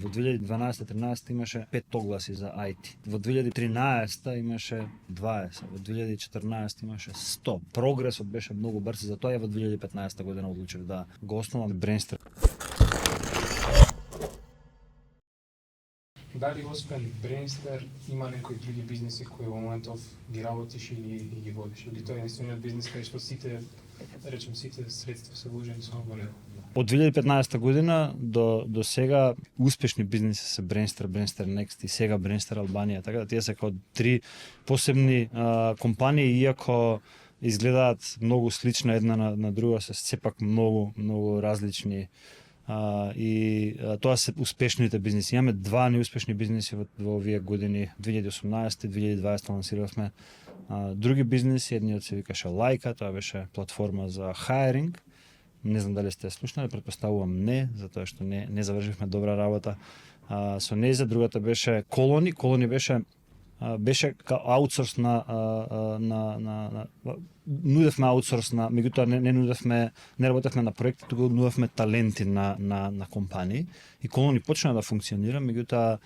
Во 2012-13 имаше 5 огласи за IT. Во 2013 имаше 20, во 2014 имаше 100. Прогресот беше многу брз, затоа ја во 2015 година одлучив да го основам Brainster. Дали освен Brainster има некои други бизниси кои во моментов ги работиш или ги водиш? Или тоа е единствениот бизнис кај што сите, да речем, сите средства се вложени само во него? Од 2015 година до сега успешни бизниси се Brainster, Brainster Next и сега Brainster Албанија, така да тие се како три посебни компании, иако изгледаат многу слична една на друга, се сепак многу различни. Тоа се успешните бизниси. Имаме два неуспешни бизниси во овие години, 2018 и 2020 лансиравме други бизниси, едниот се викаше Лајка, тоа беше платформа за hiring. Не знам дали сте слушнали, претпоставувам не, затоа што не завршивме добра работа со нејза. Другата беше Колони. Колони беше аутсорс нудевме аутсорс на, меѓутоа не работевме на проекти, туку нудевме таленти на компании. И Колони почна да функционира, меѓутоа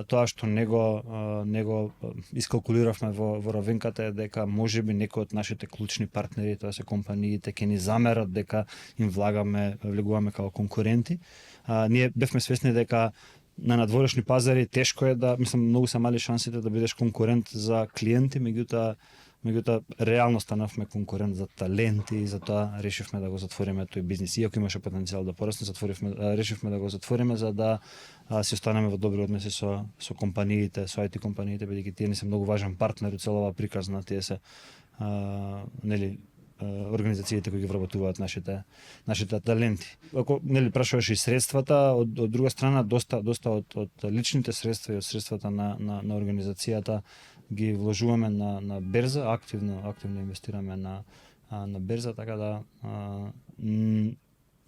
тоа што него искалкулиравме во равенката е дека можеби некои од нашите клучни партнери, тоа се компаниите, ќе ни замерат дека им влегуваме како конкуренти. Ние бевме свесни дека на надворешни пазари тешко е да, многу се мали шансите да бидеш конкурент за клиенти, меѓутоа реално станавме конкурент за таленти и затоа решивме да го затвориме тој бизнис. Иако имаше потенцијал да порасне, решивме да го затвориме за да си останеме во добри односи со компаниите, со IT компаниите, бидејќи тие не се многу важен партнер у целава приказна, тие се организациите кои ги вработуваат нашите таленти. Ако прашуваш и средствата, од друга страна доста од личните средства и од средствата на организацијата ги вложуваме на берза, активно инвестираме на берза, така да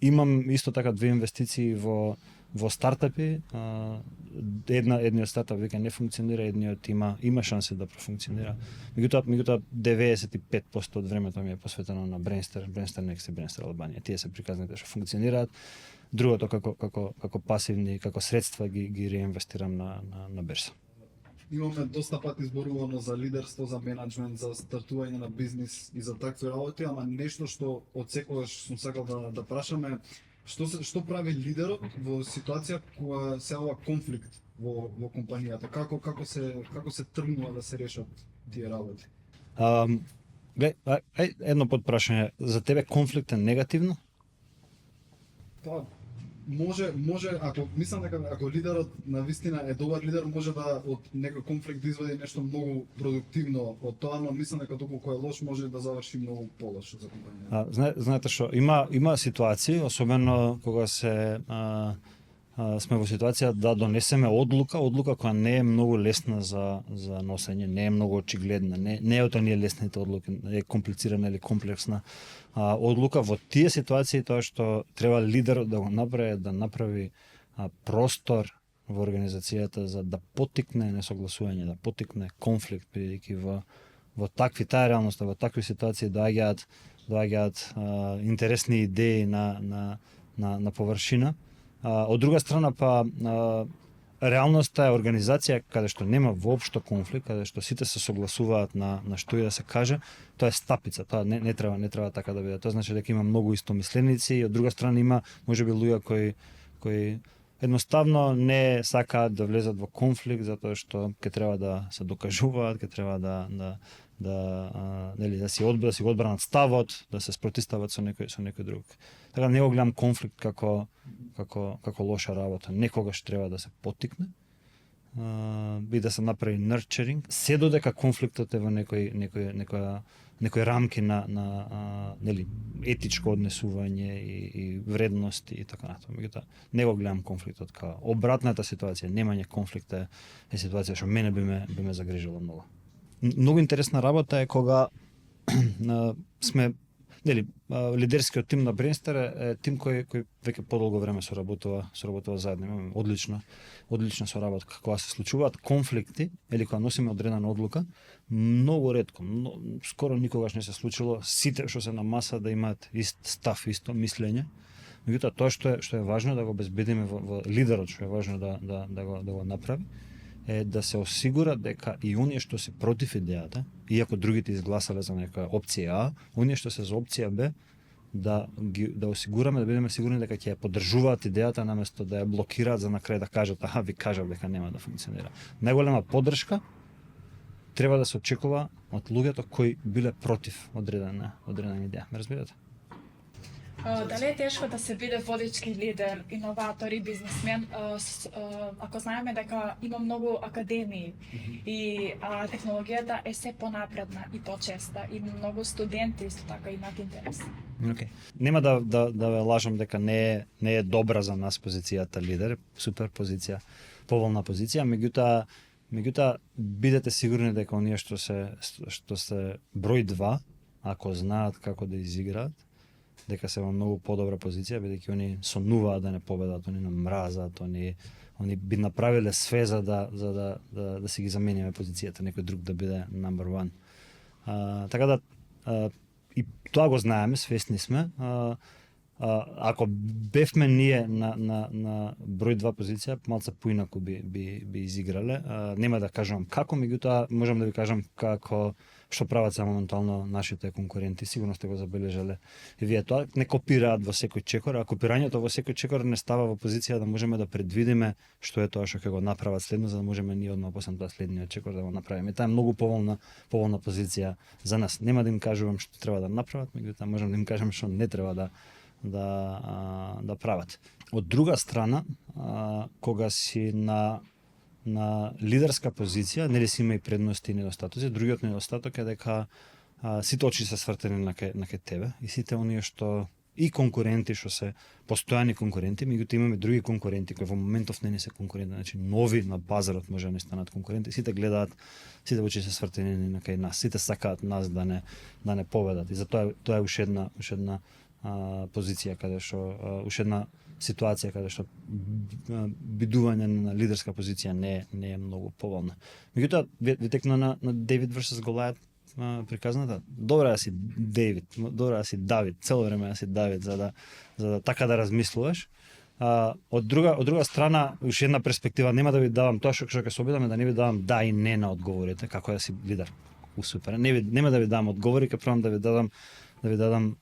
имам исто така две инвестиции во стартапи. Едниот стартап веќе не функционира, едниот има шанси да профункционира. Меѓутоа 95% од времето ми е посветено на Brainster Next и Brainster Албанија. Тие се приказните што функционираат. Другото како пасивни, како средства ги реинвестирам на берза. Имаме доста пати зборувано за лидерство, за менаџмент, за стартување на бизнис и за такви работи, ама нешто што од секогаш сум сакал да прашаме, што прави лидерот во ситуација кога се ова конфликт во компанијата? Како се тргнува да се решат тие работи? Едно подпрашање. За тебе конфликт е негативно? Па, може, ако мислам дека ако лидерот навистина е добар лидер, може да од некој конфликт да извади нешто многу продуктивно од тоа, но мислам дека доколку е лош може да заврши многу полошо за компанијата. Знаете што, има ситуации, особено кога сме во ситуација да донесеме одлука која не е многу лесна за носење, не е многу очигледна, не е од оние лесните одлуки, е комплицирана или комплексна одлука. Во тие ситуации тоа што треба лидерот да го направи, да направи простор во организацијата за да поттикне несогласување, да поттикне конфликт, бидејќи во такви таа реалност, во такви ситуации доаѓаат интересни идеи на површина. Од друга страна реалноста е организација каде што нема воопшто конфликт, каде што сите се согласуваат на што и да се каже, тоа е стапица, тоа не треба така да биде. Тоа значи дека има многу истомисленици и од друга страна има можеби луѓе кои едноставно не сакаат да влезат во конфликт затоа што ќе треба да се докажуваат, ќе треба да си го одбранат ставот, да се спротистават со некој друг. Така не го гледам конфликт како лоша работа. Некогаш треба да се поттикне и да се направи nurturing, се додека конфликтот е во некои рамки на етичко однесување и вредности и така натаму. Меѓутоа не го гледам конфликтот како обратната ситуација, немање конфликт е ситуација што мене би ме загрижила многу. Многу интересна работа е кога сме лидерскиот тим на Brainster е тим кој веќе подолго време соработува заедно. Имаме одлична соработка. Кога се случуваат конфликти или кога носиме одредена одлука, многу ретко, скоро никогаш не се случило сите што се на маса да имаат ист став, исто мислење. Меѓутоа тоа што е важно да го обезбедиме во лидерот, што е важно да го направи, е да се осигура дека и оние што се против идејата, иако другите изгласале за некоја опција А, оние што се за опција Б, да осигураме, да бидеме сигурни дека ќе ја поддржуваат идејата наместо да ја блокираат за на крај да кажат ви кажав дека нема да функционира. Најголема поддршка треба да се очекува од луѓето кои биле против одредена идеја. Ме разбирате? Дали е тешко да се биде водечки лидер, иноватор и бизнисмен, ако знаеме дека има многу академии и технологијата е се понапредна и почеста и многу студенти исто така имаат интерес. Okay. Нема да ве лажам дека не е добра за нас позицијата лидер, супер позиција, поволна позиција, меѓутоа бидете сигурни дека оние што се број 2, ако знаат како да изиграат, дека се во многу подобра позиција, бидејќи они сонуваат да не победат, они не мразат, они би направиле све за да си ги замениме позицијата, некој друг да биде number 1. Така да и тоа го знаеме, свесни сме. Ако бевме ние на број 2 позиција, малце поинаку би изиграле. Нема да кажам како, меѓутоа можам да ви кажам што прават сега моментално нашите конкуренти. Сигурно сте го забележале и вие тоа. Не копираат во секој чекор, а копирањето во секој чекор не става во позиција да можеме да предвидиме што е тоа што ќе го направат следно, за да можеме ние одма после тоа следниот чекор да го направиме. Таа е многу поволна позиција за нас. Нема да им кажувам што треба да направат, меѓутоа можам да им кажам што не треба да прават. Од друга страна, кога си на лидерска позиција, нели си има и предности и недостатоци. Другиот недостаток е дека сите очи се свртени на ке тебе и сите оние што и конкуренти што се постојани конкуренти, меѓутоа имаме други конкуренти кои во моментов не се конкуренти, значи нови на пазарот може да не станат конкуренти, сите гледаат, сите очи се свртени на кај нас, сите сакаат нас да не победат. И затоа тоа е уште една позиција каде што уште една ситуација каде што бидување на лидерска позиција не е многу поволна. Меѓутоа ви текна на Дейвид versus Голијат приказната. Добра да си Дейвид, добра да си Давид, цело време да си Давид за да така да размислуваш. Од друга страна, уште една перспектива, нема да ви давам тоа што ќе се обидам да не ви давам да и не на одговорите, како да си лидер. Супер. Нема да ви дам одговори, ќе пробам да ви дадам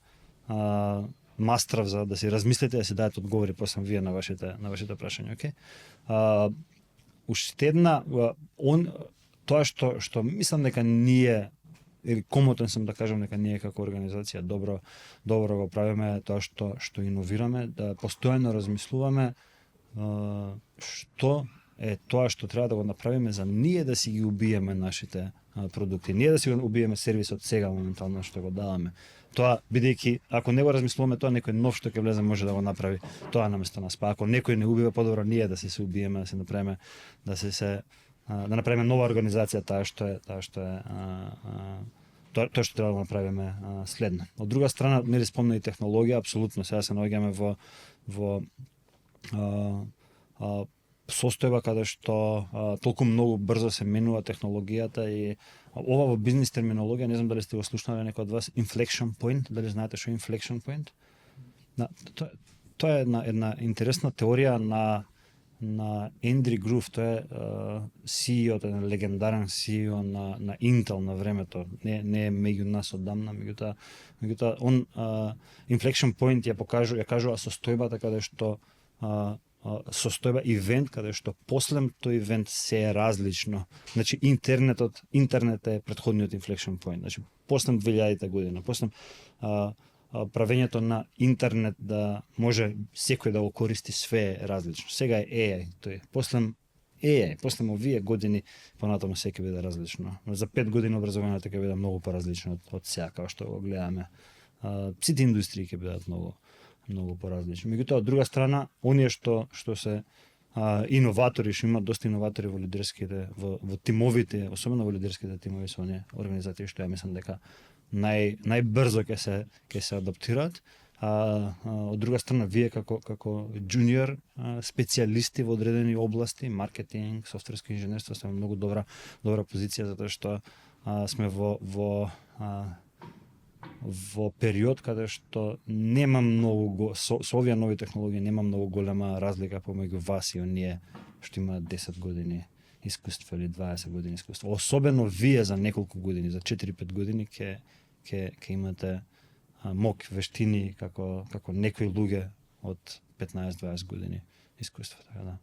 мастрав за да си размислите, да си дадете одговори после вие на вашите прашања, окей? Уште една тоа што мислам дека ние или комотен сум да кажам дека ние како организација добро го правиме, тоа што иновираме, да постојано размислуваме што е тоа што треба да го направиме за ние да си ги убиеме нашите продукти. Ние да си го убиеме сервисот сега моментално што го даваме. Тоа бидејќи ако не го размислуваме тоа, некој нов што ќе влезе може да го направи тоа наместо нас. Па ако некој не убива, подобро ние да се убиеме, да се направиме да направиме нова организација, тоа што треба да направиме следно. Од друга страна, нели спомна и технологија, апсолутно сега се наоѓаме во состојба каде што толку многу брзо се менува технологијата и ова во бизнис терминологија, не знам дали сте го слушнале некој од вас, inflection point, дали знаете што е inflection point? Тоа е една интересна теорија на Ендри Грув, тоа е CEO, еден легендарен CEO на Intel на времето, не е меѓу нас оддамна, меѓутоа он inflection point ја кажува состојбата каде што состојба ивент каде што после тој ивент се е различно. Значи интернет е претходниот inflection point. Значи после 2000 година, после правењето на интернет да може секој да го користи све е различно. Сега е AI, тој. После овие години понатаму се ќе биде различно. За 5 години образованието ќе биде многу поразлично од сега како што го гледаме. Сите индустрии ќе бидат многу поразлични. Меѓутоа, од друга страна, оние што се иноватори, што имаат доста иноватори во лидерските, во тимовите, особено во лидерските тимови со оние организации што ја мислам дека најбрзо ќе се адаптираат. Од друга страна, вие како джуниор специјалисти во одредени области, маркетинг, софтверско инженерство, сме многу добра позиција затоа што сме во во период каде што нема многу со овие нови технологии нема многу голема разлика помеѓу вас и оние што имаат 10 години искуство или 20 години искуство. Особено вие за неколку години, за 4-5 години ќе имате мок, вештини како некои луѓе од 15-20 години искуство. Така да.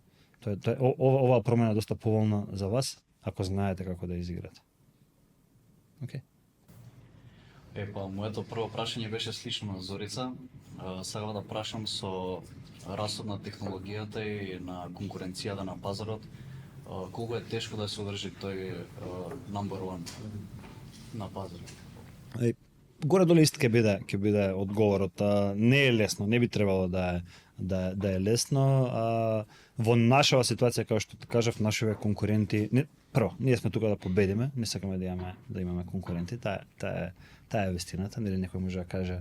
Оваа промена е доста поволна за вас, ако знаете како да изиграте. Океј. Моето прво прашање беше слично на Зорица. Сакав да прашам со растот на технологијата и на конкуренцијата на пазарот, колку е тешко да се одржи тој number one на пазарот? Горе-долу ист ќе биде одговорот. Не е лесно, не би требало да е лесно. Во нашава ситуација, како што кажав, нашите конкуренти, прво, ние сме тука да победиме, не сакаме да имаме конкуренти, таа е вистината, нели некој може да каже,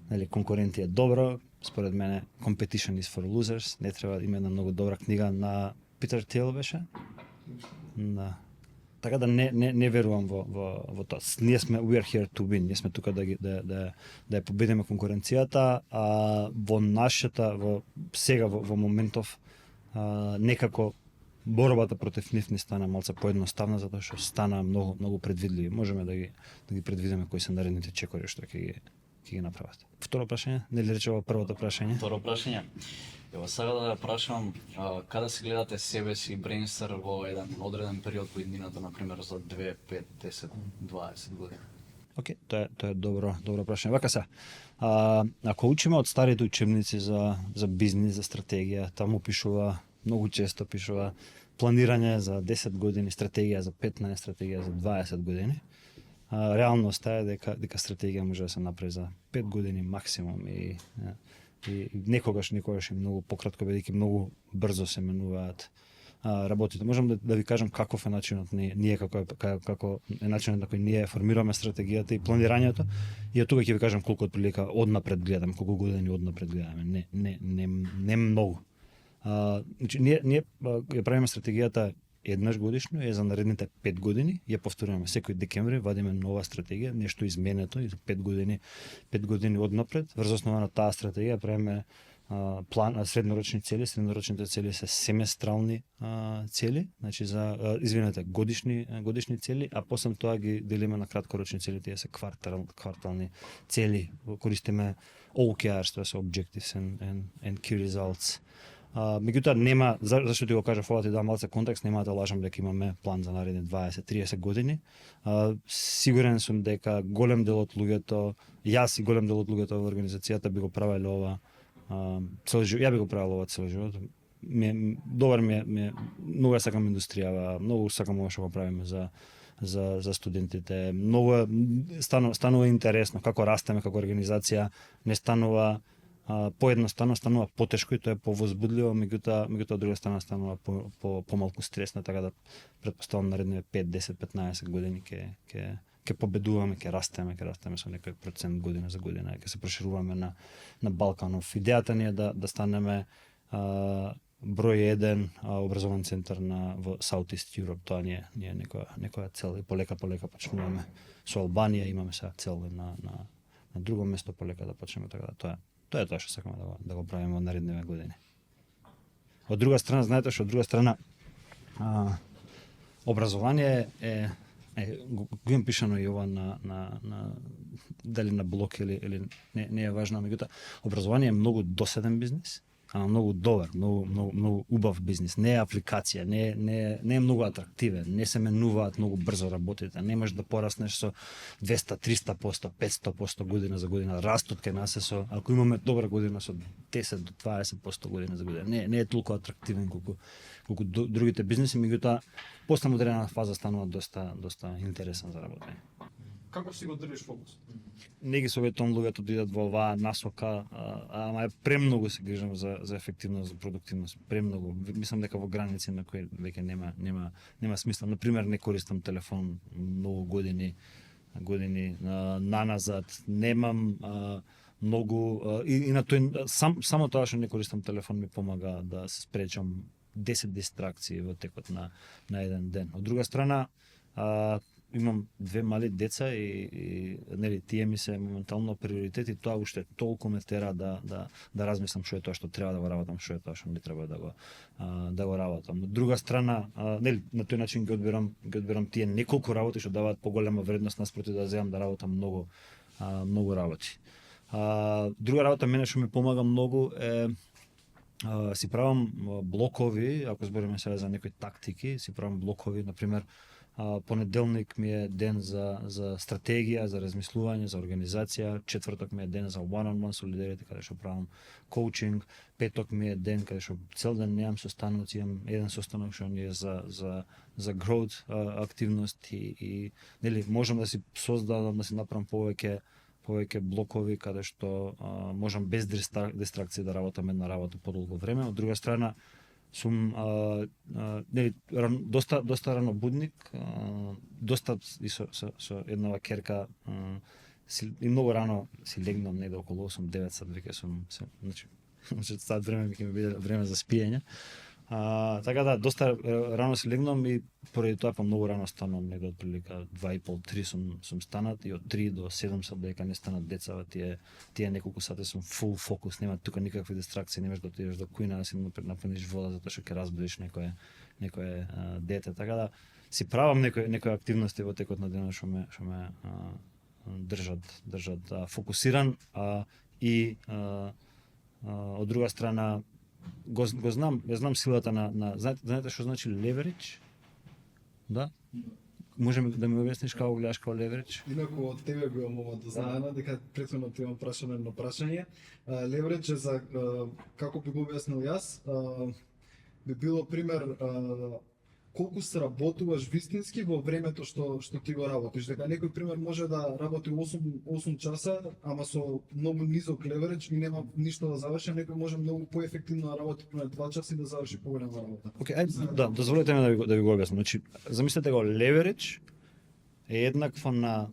нели конкуренти е добро, според мене competition is for losers, не треба, има една многу добра книга на Питер Thiel беше. Да. Така да не верувам во тоа. Ние сме we are here to win. Ние сме тука да ја победиме конкуренцијата, а во сега во моментов некако борбата против нив не стана малце поедноставна затоа што стана многу предвидливи. Можеме да ги предвидиме кои се наредните чекори што ќе ги направат. Второ прашање, нели речево првото прашање? Второ прашање. Ево сега да прашам, каде се гледате себе си Brainstar во еден одреден период во иднината, например за 2, 5, 10, 20 години? Океј, тоа е добро прашање. Вака се. Ако учиме од старите учебници за бизнис, за стратегија, таму пишува многу често пишува планирање за 10 години, стратегија за 15, стратегија за 20 години. Реалноста е дека стратегија може да се направи за 5 години максимум и некогаш и многу пократко, бидејќи многу брзо се менуваат работите. Можам да ви кажам каков е начинот ние како е начинот на кој ние формираме стратегијата и планирањето. И од тука ќе ви кажам колку отприлика однапред гледам, колку години однапред гледаме. Не многу. Значи ние ја правиме стратегијата еднаш годишно и за наредните 5 години ја повторуваме секој декември, вадиме нова стратегија, нешто изменето и за 5 години однапред. Врз основа на таа стратегија правиме план среднорочни цели. Среднорочните цели се семестрални цели, значи годишни цели, а после тоа ги делиме на краткорочни цели, тие се квартални цели. Користиме OKRs, тоа се Objectives and Key Results. Меѓутоа нема, зашто ти го кажав ова, ти дам малце контекст, нема да лажам дека имаме план за наредни 20-30 години. Сигурен сум дека голем дел од луѓето, јас и голем дел од луѓето во организацијата би го правеле ова цел живот. Ја би го правел ова цел живот. Добар ми е, многу сакам индустријава, многу сакам ова што го правиме за студентите. Многу станува интересно како растеме како организација, не станува поедноставно, станува потешко и тоа е повозбудливо, меѓутоа од друга страна станува помалку стресно, така да претпоставам наредните 5, 10, 15 години ќе победуваме, ќе растеме со некој процент година за година, ќе се прошируваме на Балканов. Идејата ни е да станеме број 1 образовен центар во Southeast Europe. Тоа ни е некоја цел и полека почнуваме со Албанија, имаме сега цел на друго место, полека да почнеме, така да тоа е тоа што сакаме да го правиме во наредните години. Од друга страна, знаете што, од друга страна, образование го имам пишано и ова на дали на блог или не е важно, меѓутоа образование е многу доседен бизнис, ама многу добар, многу убав бизнис. Не е апликација, не е многу атрактивен, не се менуваат многу брзо работите, не можеш да пораснеш со 200, 300%, 500% година за година. Растот кај нас е со, ако имаме добра година, со 10 до 20% година за година. Не е толку атрактивен колку другите бизнеси, меѓутоа после модерна фаза станува доста интересен за работење. Како си го држиш фокус? Не ги советувам луѓето да идат во оваа насока, ама е премногу се грижам за ефективност, за продуктивност, премногу. Мислам дека во граници на кои веќе нема смисла. Например, не користам телефон многу години наназад. Немам многу и на тој само тоа што не користам телефон ми помага да се спречам 10 дистракции во текот на еден ден. Од друга страна, имам две мали деца и нели тие ми се моментално приоритет и тоа уште толку ме тера да размислам што е тоа што треба да го работам, што е тоа што не треба да го работам. Од друга страна, нели на тој начин ги одбирам тие неколку работи што даваат поголема вредност наспроти да земам да работам многу работи. Друга работа мене што ми помага многу е си правам блокови, ако збориме сега за некои тактики, си правам блокови, например, понеделник ми е ден за стратегија, за размислување, за организација, четврток ми е ден за one-on-one со лидерите, каде што правам коучинг, петок ми е ден каде што цел ден немам состаноци, имам еден состанок што ни е за growth активност и нели можам да си создадам, да си направам повеќе блокови каде што можам без дистракција да работам една работа подолго време. Од друга страна, сум нели доста рано будник, доста и со една вакерка и многу рано си легнам негде околу 8-9 сат веќе сум значи сад време ќе ми биде време за спиење. Така да, доста рано си легнам и поради тоа па многу рано станам, негде отприлика 2,5-3 сум станат и од 3 до 7 сат дека не станат децава, тие неколку сати сум фул фокус, нема тука никакви дистракции, немаш да отидеш до кујна да си напуниш вода затоа што ќе разбудиш некое дете, така да си правам некои активности во текот на денот што ме држат фокусиран и од друга страна знам силата на знаете што значи leverage? Да? Можеме да ми објасниш како гледаш како leverage? Инаку од тебе би мога да знаеме дека претходно ти имам прашање на прашање. Leverage е за како би го објаснил јас, би било пример колку сработуваш вистински во времето што ти го работиш. Дека некој пример може да работи 8 часа, ама со многу низок леверидж и нема ништо да заврши, некој може многу поефективно да работи пример 2 часа и да заврши поголема работа. Да, дозволете ми да ви го објаснам. Значи, замислете го, леверидж е еднакво на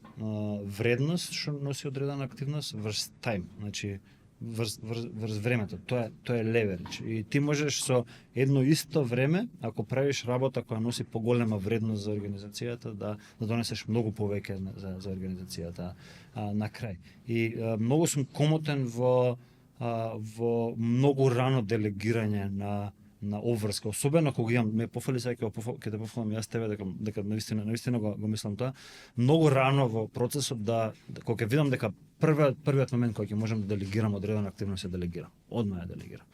вредност што носи одредена активност врз тајм. Значи, врз времето. Тоа е леверидж. И ти можеш со едно исто време, ако правиш работа која носи поголема вредност за организацијата, да донесеш многу повеќе за организацијата на крај. И многу сум комотен во многу рано делегирање на обврска, особено кога имам ме пофали сега ќе те пофалам јас тебе дека навистина го мислам тоа, многу рано во процесот кога ќе видам дека првиот момент кога ќе можам да делегирам одредена активност се делегирам. Одма ја делегирам.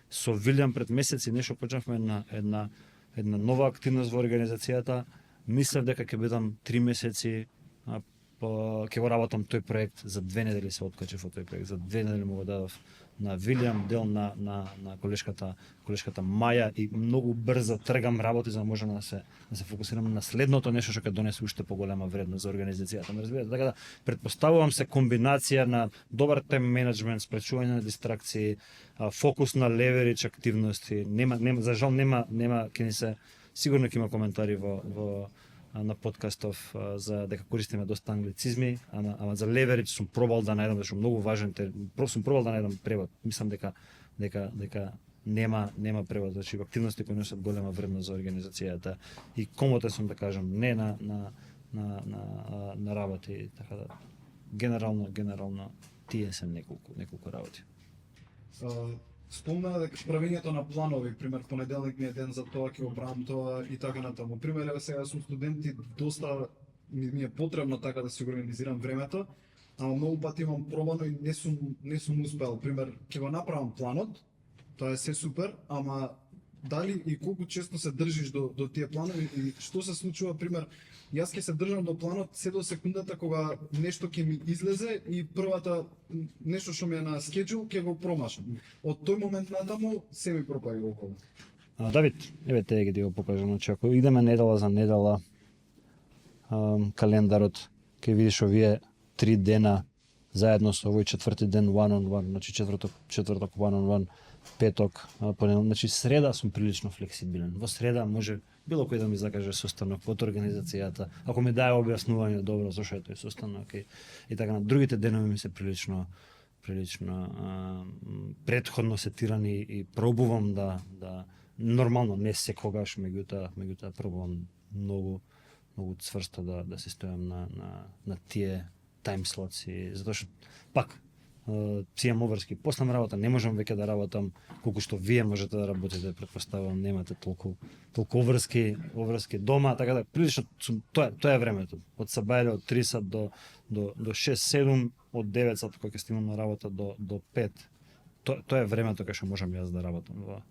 Со Вилјам пред месеци нешто почнавме една нова активност во организацијата. Мислев дека ќе бидам 3 месеци ќе го работам тој проект, за 2 недели се откачев од тој проект, за 2 недели му го дадов на Вилјам, дел на колешката Маја и многу брзо тргам работи за да можам да се фокусирам на следното нешто што ќе донесе уште поголема вредност за организацијата. Ме разбирате? Така да претпоставувам се комбинација на добар тайм менеджмент, спречување на дистракции, фокус на леверидж активности. Нема за жал нема ќе ни се сигурно ќе има коментари на подкастов за дека користиме доста англицизми, ама за леверидж сум пробал да најдам, зашто многу важен сум пробал да најдам превод. Мислам дека нема превод, значи активности кои носат голема вредност за организацијата и комотен сум да кажам не на работи, така да генерално тие се неколку работи. Спомна дека правењето на планови, пример понеделник ми е ден за тоа, ќе го правам тоа и така натаму. Пример еве сега сум студенти, доста ми е потребно така да се организирам времето, ама многу пати имам пробано и не сум успел. Пример, ќе го направам планот, тоа е се супер, ама дали и колку често се држиш до тие планови и што се случува, пример, јас ќе се држам до планот се до секундата кога нешто ќе ми излезе и првата нешто што ми е на скеџул ќе го промашам. Од тој момент натаму се ми пропаѓа околу. Давид, еве те ќе ти го покажам, значи ако идеме недела за недела календарот, ќе видиш овие 3 дена заедно со овој четврти ден one-on-one, значи четврток one-on-one, петок, значи среда сум прилично флексибилен. Во среда може било кој да ми закаже состанок од организацијата, ако ми даде објаснување добро зашто е тој состанок и така на другите денови ми се прилично претходно сетирани и пробувам да нормално не секогаш, меѓутоа пробувам многу цврсто да се стојам на тие time slots и затоа што пак си имам обврски послам работа, не можам веќе да работам колку што вие можете да работите, претпоставувам немате толку обврски дома, така да прилично тоа е времето. Од сабајле од 3 сат до 6-7, од 9 сат кога ќе стигнам на работа до 5. Тоа е времето кога што можам јас да работам во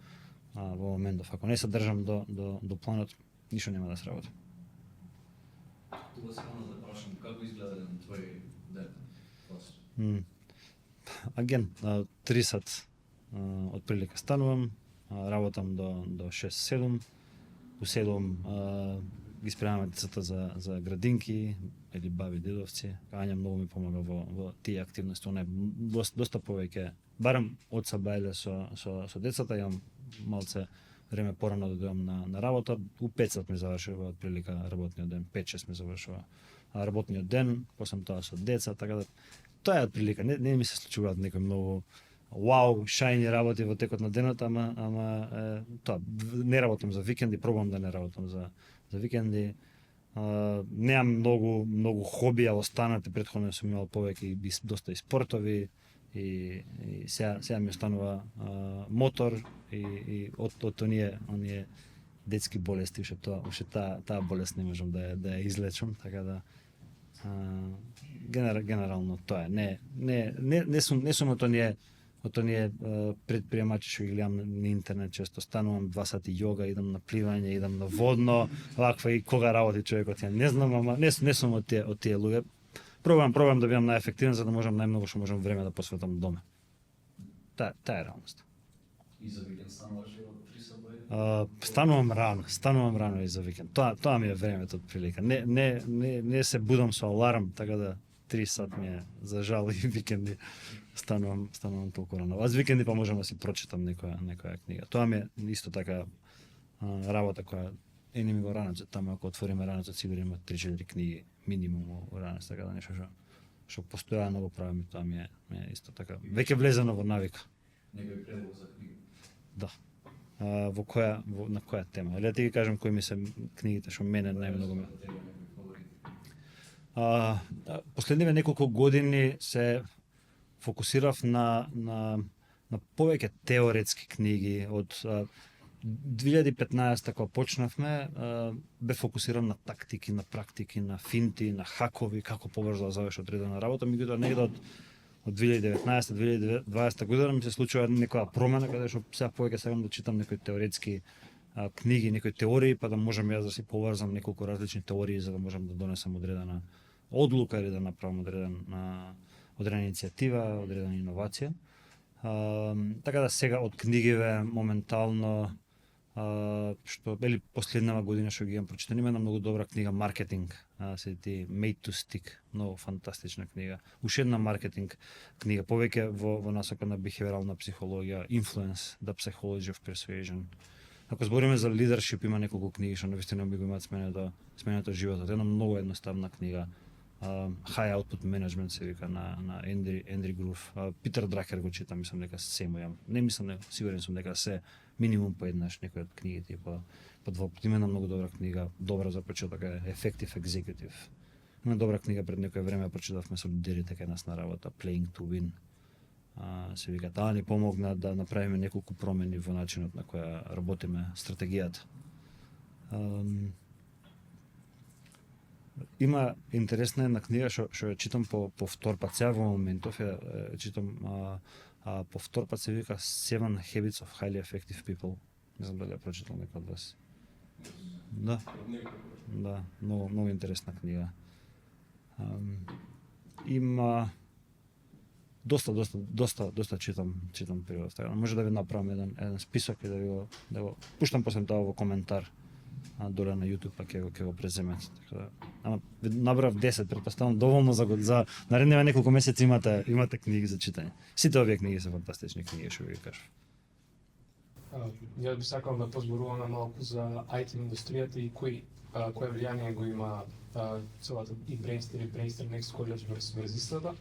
моментов. Ако не се држам до планот, ништо нема да се работи. Тоа сакам да прашам како изгледа твој ден? Аген, 3 сат отприлика станувам, работам до 6-7, у 7 ги спремаме децата за градинки или баби дедовци. Ања многу ми помага во тие активности, она е доста повеќе, барем од сабајле со децата, имам малце време порано да дојдам на работа, у 5 сат ми завршува отприлика работниот ден, 5-6 ми завршува работниот ден, после тоа со деца, така да тоа е отприлика. Не ми се случуваат некои многу вау, шајни работи во текот на денот, ама тоа не работам за викенди, пробувам да не работам за викенди. Немам многу хобија, останати претходно сум имал повеќе доста и спортови и сега ми останува мотор и од оние детски болести, уште таа болест не можам да ја излечам, така да генерално тоа е. Не сум од оние предприемачи што ги гледам на интернет, често станувам 2 сати јога, идам на пливање, идам на водно, ваква и кога работи човекот, ја не знам, ама не сум од тие луѓе. Пробам да бидам најефективен за да можам најмногу што можам време да посветам доме. Таа е реалноста. И за викенд стануваш од 3 сат? Станувам рано и за викенд. Тоа ми е времето отприлика. Не се будам со аларм, така да 3 сат ми е за жал и викенди станувам толку рано. Аз викенди па можам да си прочитам некоја книга. Тоа ми е исто така работа која не ми го ранецот, таму ако отвориме ранецот сигурно има 3-4 книги минимум во ранец, така да нешто што постојано го правам, тоа ми е исто така. Веќе влезено во навика. Некој предлог за книга? Да. На која тема? Или да ти ги кажам кои ми се книгите што мене најмногу ме. Последниве неколку години се фокусирав на повеќе теоретски книги. Од 2015 кога почнавме, бе фокусиран на тактики, на практики, на финти, на хакови, како побрзо да заврши одредена работа. Меѓутоа негде од 2019-2020 година ми се случува некоја промена каде што сега повеќе сакам да читам некои теоретски книги, некои теории, па да можам јас да си поврзам неколку различни теории за да можам да донесам одредена одлука или да направам одредена иницијатива, одредена иновација. Така да сега од книгиве моментално што бели последнава година што ги имам прочитани, има една многу добра книга маркетинг, се ти Made to Stick, многу фантастична книга. Уште една маркетинг книга, повеќе во насока на бихевиорална психологија, Influence, The Psychology of Persuasion. Ако збориме за лидершип, има неколку книги што навистина би го имаат сменето животот. Една многу едноставна книга. High Output Management се вика на Ендри Грув. Питер Дракер го читам, мислам дека се му јам. Не мислам, сигурен сум дека се минимум по еднаш некој од книгите по два пати. Има една многу добра книга, добра за почеток е Effective Executive. Има добра книга пред некој време прочитавме со лидерите кај нас на работа, Playing to Win. Се вика, таа ни помогна да направиме неколку промени во начинот на која работиме стратегијата. Има интересна една книга што ја читам по втор пат, сега во моментов ја читам по втор пат, се вика Seven Habits of Highly Effective People. Не знам дали ја прочитал некој од вас. Да, многу интересна книга. Има доста читам природ. Така, може да ви направам еден список и да го пуштам после тоа во коментар доле на YouTube, па ќе го преземете. Така, ама набрав 10, претпоставам доволно за наредниве неколку месеци имате книги за читање. Сите овие книги се фантастични книги, што ви ги кажав. Јас би сакал да позборуваме малку за IT индустријата и кое влијание го има целата и Brainster и Brainster Next College врз истата.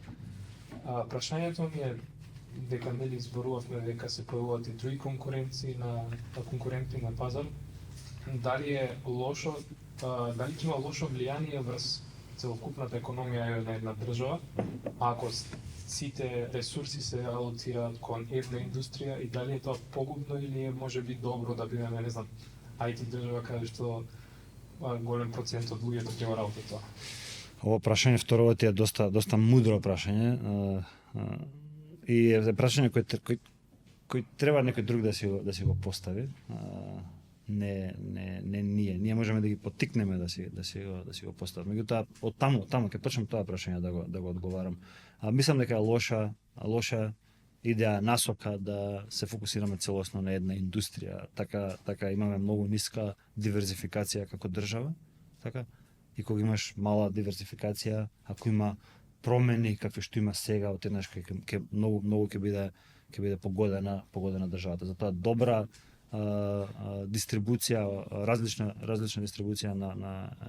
Прашањето ми е дека нели зборувавме дека се појавуваат и други конкуренти на пазар. дали е лошо, дали ќе има лошо влијание врз целокупната економија на една држава, ако сите ресурси се алоцираат кон една индустрија и дали е тоа погубно или е можеби добро да бидеме, не знам, IT држава каде што голем процент од луѓето ќе го работат тоа. Ово прашање второ ти е доста мудро прашање. И е прашање кој треба некој друг да си го постави. Не ние. Ние можеме да ги поттикнеме да си го постават. Меѓутоа од таму ќе почнем тоа прашање да го одговарам. Мислам дека е лоша идеја насока да се фокусираме целосно на една индустрија. Така имаме многу ниска диверзификација како држава, така? И кога имаш мала диверзификација, ако има промени какви што има сега, одеднаш ќе многу ќе биде погодена државата. Затоа добра дистрибуција, различна дистрибуција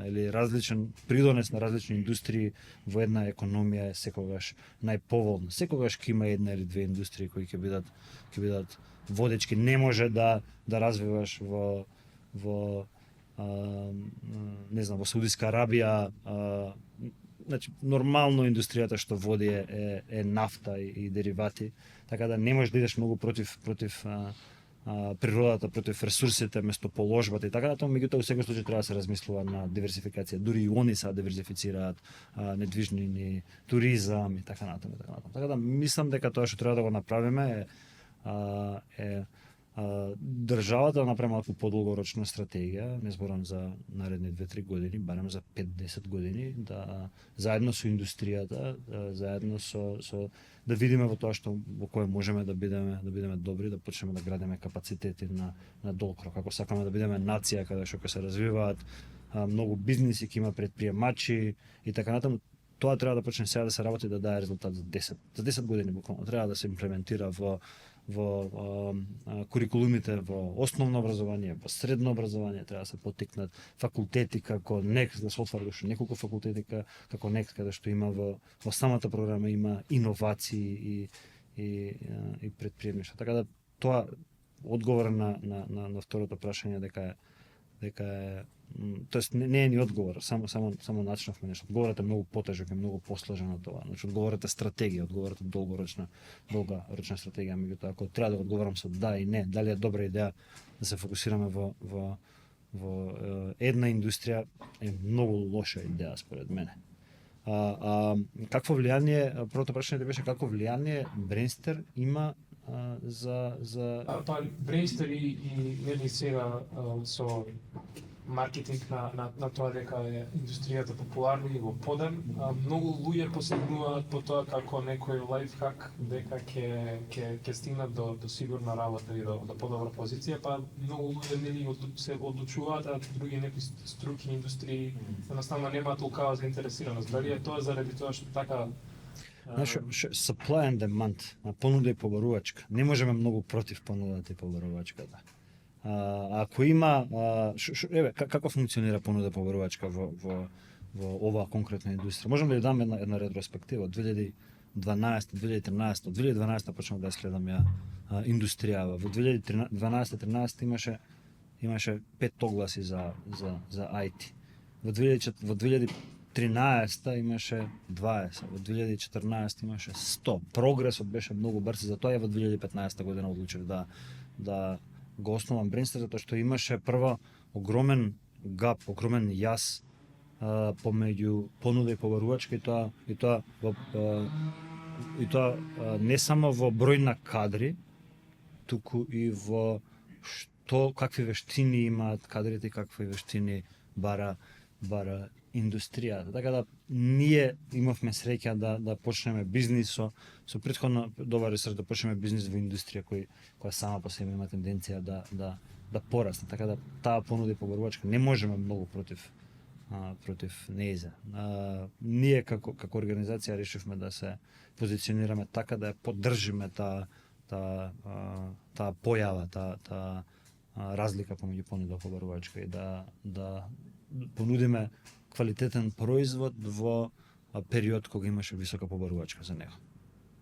или различен придонес на различни индустрии во една економија е секогаш најповолна. Секогаш ќе има една или две индустрии кои ќе бидат водечки. Не може да развиваш во не знам, во Саудиска Арабија, значи нормално индустријата што води е нафта и деривати, така да не можеш да идеш многу против природата, против ресурсите, место положбата и така натаму, меѓутоа во секој случај треба да се размислува на диверсификација. Дури и они се диверсифицираат недвижнини, туризам и така натаму. Така да мислам дека тоа што треба да го направиме е државата да направи малку подолгорочна стратегија, не зборам за наредни 2-3 години, барем за 5-10 години, да заедно со индустријата, заедно со да видиме во тоа што во кое можеме да бидеме добри, да почнеме да градиме капацитети на долгорок. Ако сакаме да бидеме нација каде што ќе се развиваат многу бизниси, ќе има предприемачи и така натаму, тоа треба да почне сега да се работи да дае резултат за 10 години буквално. Треба да се имплементира во курикулумите во основно образование, во средно образование, треба да се поттикнат факултети како НЕКС, да се отворат уште неколку факултети како НЕКС, каде што има во самата програма има иновации и предприемништво. Така да тоа одговор на второто прашање дека е тоест не е ни одговор, само начнавме нешто. Одговорот е многу потежок, е многу посложен од тоа. Значи одговорот е стратегија, одговорот е долгорочна стратегија, меѓутоа ако треба да одговорам со да и не, дали е добра идеја да се фокусираме во една индустрија, е многу лоша идеја според мене. Какво влијание, првото прашање беше какво влијание Brainster има за Brainster и нели сега со маркетинг на тоа дека е индустријата популарна и во подем, многу луѓе посегнуваат по тоа како некој лайфхак дека ќе стигнат до сигурна работа и до подобра позиција, па многу луѓе нели се одлучуваат, а други некои струки индустрии едноставно немаат толкава заинтересираност. Дали е тоа заради тоа што така Знаеш, supply and demand, понуда и побарувачка. Не можеме многу против понудата и побарувачката. Ако има, како функционира понуда и побарувачка во оваа конкретна индустрија? Можам да ја дам една ретроспектива. 2012, 2013, од 2012 почнав да следам ја индустријава. Во 2012-13 имаше 5 огласи за IT. Во 2013 имаше 20, во 2014 имаше 100. Прогресот беше многу брз, затоа ја во 2015 година одлучив да го основам Brainster, затоа што имаше прво огромен гап, огромен јас помеѓу понуда и побарувачка и тоа не само во број на кадри, туку и во какви вештини имаат кадрите и какви вештини бара индустријата. Така да ние имавме среќа да почнеме бизнис со претходно добар ресурс, да почнеме бизнис во индустрија која сама по себе има тенденција да порасне. Така да таа понуда и побарувачка не можеме многу против нејзе. Ние како организација решивме да се позиционираме така да ја поддржиме таа појава, таа разлика помеѓу понуда и побарувачка и да понудиме квалитетен производ во период кога имаше висока побарувачка за него.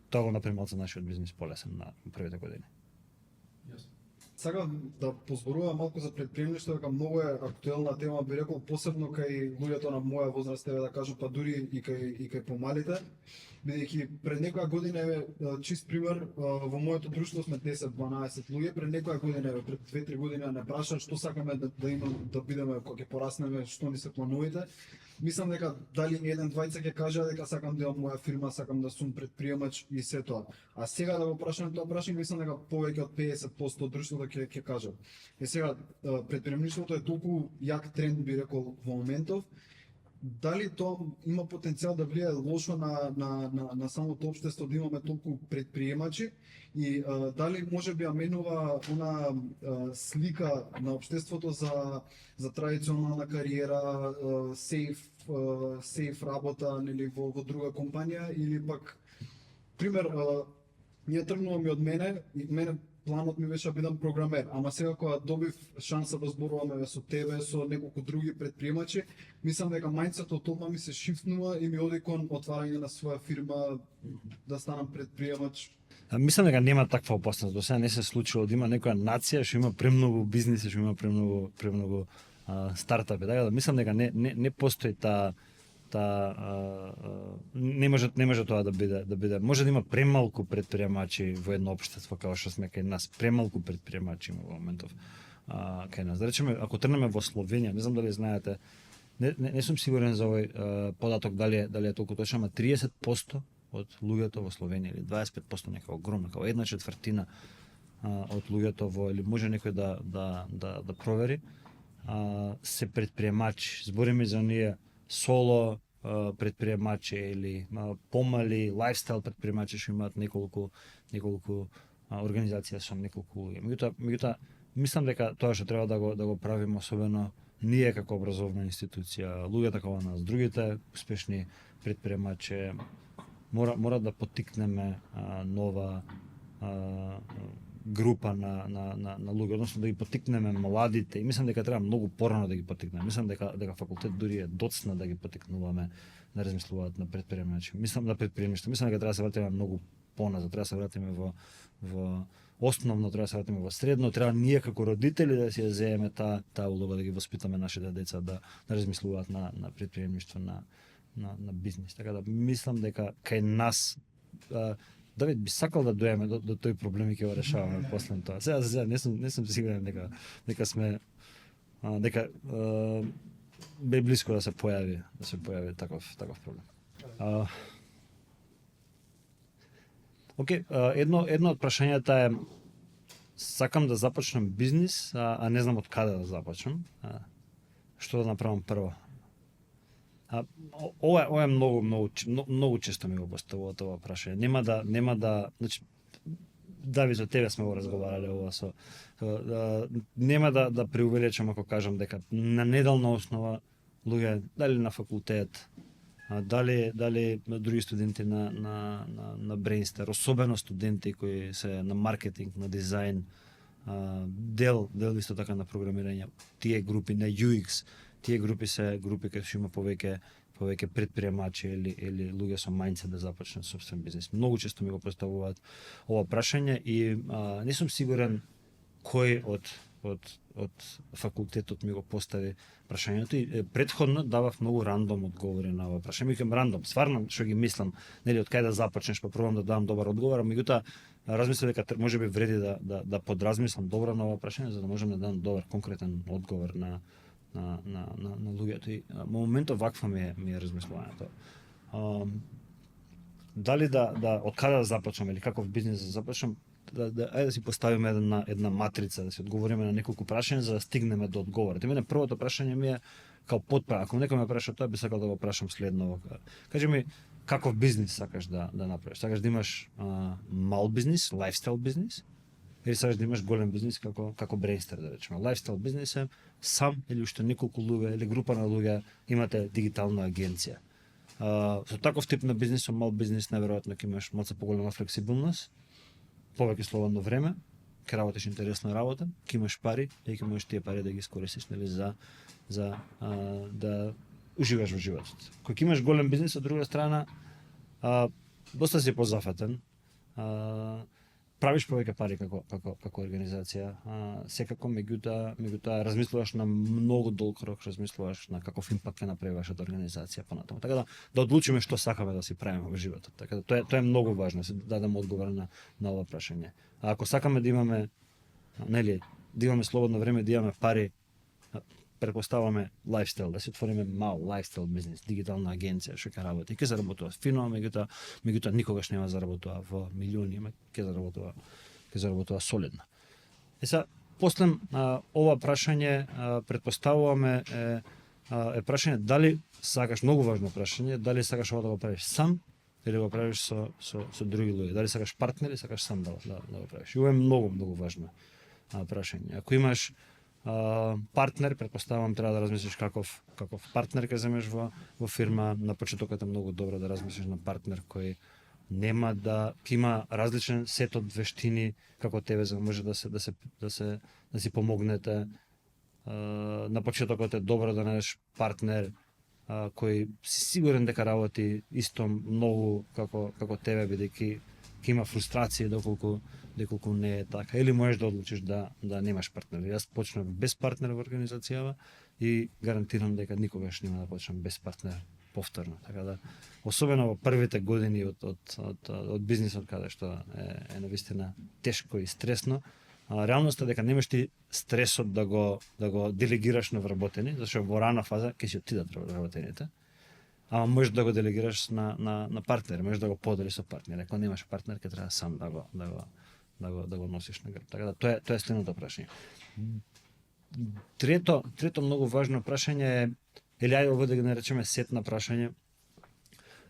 Тоа го направи малку нашиот бизнис полесен на првите години. Сакам да позборувам малку за предприемништво, дека многу е актуелна тема, би рекол, посебно кај луѓето на моја возраст, еве да кажам, па дури и кај помалите. Бидејќи пред некоја година, еве, чист пример, во моето друштво сме 10-12 луѓе, пред некоја година, еве, пред 2-3 години не прашаат што сакаме да имаме, да бидеме кога ќе пораснеме, што ни се плановите. Мислам дека дали еден двајца ќе каже дека сакам да имам моја фирма, сакам да сум предприемач и се тоа. А сега да го прашам тоа прашање, мислам дека повеќе од 50% од друштвото ќе кажат. Е сега предприемништвото е толку јак тренд, би рекол, во моментов. Дали тоа има потенцијал да влијае лошо на самото општество да имаме толку предприемачи и дали може би ја менува она слика на општеството за традиционална кариера, сейф работа, нели, во друга компанија, или пак пример, ние тргнуваме од мене, и мене планот ми беше да бидам програмер, ама сега кога добив шанса да зборуваме со тебе, со неколку други предприемачи, мислам дека мајндсетот толку ми се шифтнува и ми оди кон отварање на своја фирма, да станам предприемач. Мислам дека нема таква опасност. До сега не се случило да има некоја нација што има премногу бизниси, што има премногу стартапи. Така да мислам дека не постои не може тоа да биде. Може да има премалку предприемачи во едно општество како што сме кај нас. Премалку предприемачи има во моментов кај нас. Да речеме, ако тргнеме во Словенија, не знам дали знаете, не сум сигурен за овој податок дали е толку точно, ама 30% од луѓето во Словенија или 25%, нека огромна, како 1/4 од луѓето во, или може некој да провери, се предприемачи. Збориме за оние соло предприемачи или помали лајфстайл предприемачи што имаат неколку организации со неколку луѓе. Меѓутоа мислам дека тоа што треба да го правиме, особено ние како образовна институција, луѓето како нас, другите успешни предприемачи, мора да поттикнеме нова група на луѓе, односно да ги поттикнеме младите, и мислам дека треба многу порано да ги поттикнеме. Мислам дека факултет дури е доцна да ги поттикнуваме да размислуваат на предприемачи. Мислам дека треба да се вратиме многу поназад, треба да се вратиме во основно, треба да се вратиме во средно, треба ние како родители да си ја земеме таа улога, да ги воспитаме нашите деца да размислуваат на предприемништво, на бизнис. Така да мислам дека кај нас Давид би сакал да доеме до тој проблем и ќе го решаваме после тоа. Сега не сум сигурен дека сме дека бе блиско да се појави таков проблем. Океј, едно од прашањата е, сакам да започнам бизнис, а не знам од каде да започнам. Што да направам прво? Ова е многу често ми го поставуваат ова прашање. Нема да, значи Давид, за тебе сме го разговарале ова нема да преувеличам ако кажам дека на неделна основа луѓе, дали на факултет, дали други студенти на Brainster, особено студенти кои се на маркетинг, на дизајн, дел исто така на програмирање, тие групи на UX, тие групи се групи кај што има повеќе предприемачи или луѓе со мајндсет да започнат собствен бизнес. Многу често ми го поставуваат ова прашање и не сум сигурен кој од факултетот ми го постави прашањето и претходно давав многу рандом одговори на ова прашање. Викам рандом, стварно што ги мислам, нели од кај да започнеш, па пробам да дадам добар одговор, меѓутоа размислив дека можеби вреди да подразмислам добро на ова прашање за да можам да дадам добар конкретен одговор на луѓето. И во моментот вакво ми е размислувањето. Дали од каде да започнам или каков бизнес да започнам, ајде да си поставиме една матрица, да си одговориме на неколку прашања за да стигнеме до одговорот. И мене првото прашање ми е као потпра. Ако некој ме праша тоа, би сакал да го прашам следно. Кажи ми, каков бизнес сакаш да направиш? Сакаш да имаш мал бизнес, лајфстайл бизнес? Или сакаш да имаш голем бизнес како Brainster, да речеме. Лајфстайл бизнес е сам или уште неколку луѓе или група на луѓе имате дигитална агенција. Со таков тип на бизнес, со мал бизнес, најверојатно ќе имаш малку поголема флексибилност, повеќе слободно време, ќе работиш интересна работа, ќе имаш пари и ќе можеш тие пари да ги искористиш, нели, за да уживаш во животот. Кој ќе имаш голем бизнес, од друга страна, доста си позафатен, правиш повеќе пари како организација, секако меѓутоа размислуваш на многу долг рок, размислуваш на каков импакт ќе направи вашата организација понатаму. Така да одлучиме што сакаме да си правиме во животот. Така да тоа е многу важно, се дадеме одговор на ова прашање. А ако сакаме да имаме да имаме слободно време, да имаме пари, претпоставаме лајфстайл, да си отвориме мал лајфстайл бизнес, дигитална агенција што ќе работи. Ќе заработува фино, меѓутоа никогаш нема заработува во милиони, ќе заработува солидно. После ова прашање претпоставуваме е прашање дали сакаш, многу важно прашање, дали сакаш ова да го правиш сам или го правиш со други луѓе, дали сакаш партнер или сакаш сам да го правиш. И ова е многу важно прашање. Ако имаш партнер, претпоставувам треба да размислиш каков партнер ќе земеш во фирма. На почетокот е многу добро да размислиш на партнер кој нема ќе има различен сет од вештини како тебе, за да може да си помогнете. На почетокот е добро да најдеш партнер кој си сигурен дека работи исто многу како тебе, бидејќи ќе има фрустрација доколку не е така, или можеш да одлучиш да немаш партнер. Јас почнав без партнер во организацијава и гарантирам дека никогаш нема да почнам без партнер повторно. Така да, особено во првите години од бизнисот, каде што е навистина тешко и стресно, реалноста е дека немаш ти стресот да го делегираш на вработени, зашто во рана фаза ќе си отидат вработените. Ама можеш да го делегираш на партнер, можеш да го поделиш со партнер. Ако немаш партнер, ќе треба сам да го носиш на грб. Така да тоа е следното прашање. Трето многу важно прашање е, или ајде ово да ги наречеме сет на прашање,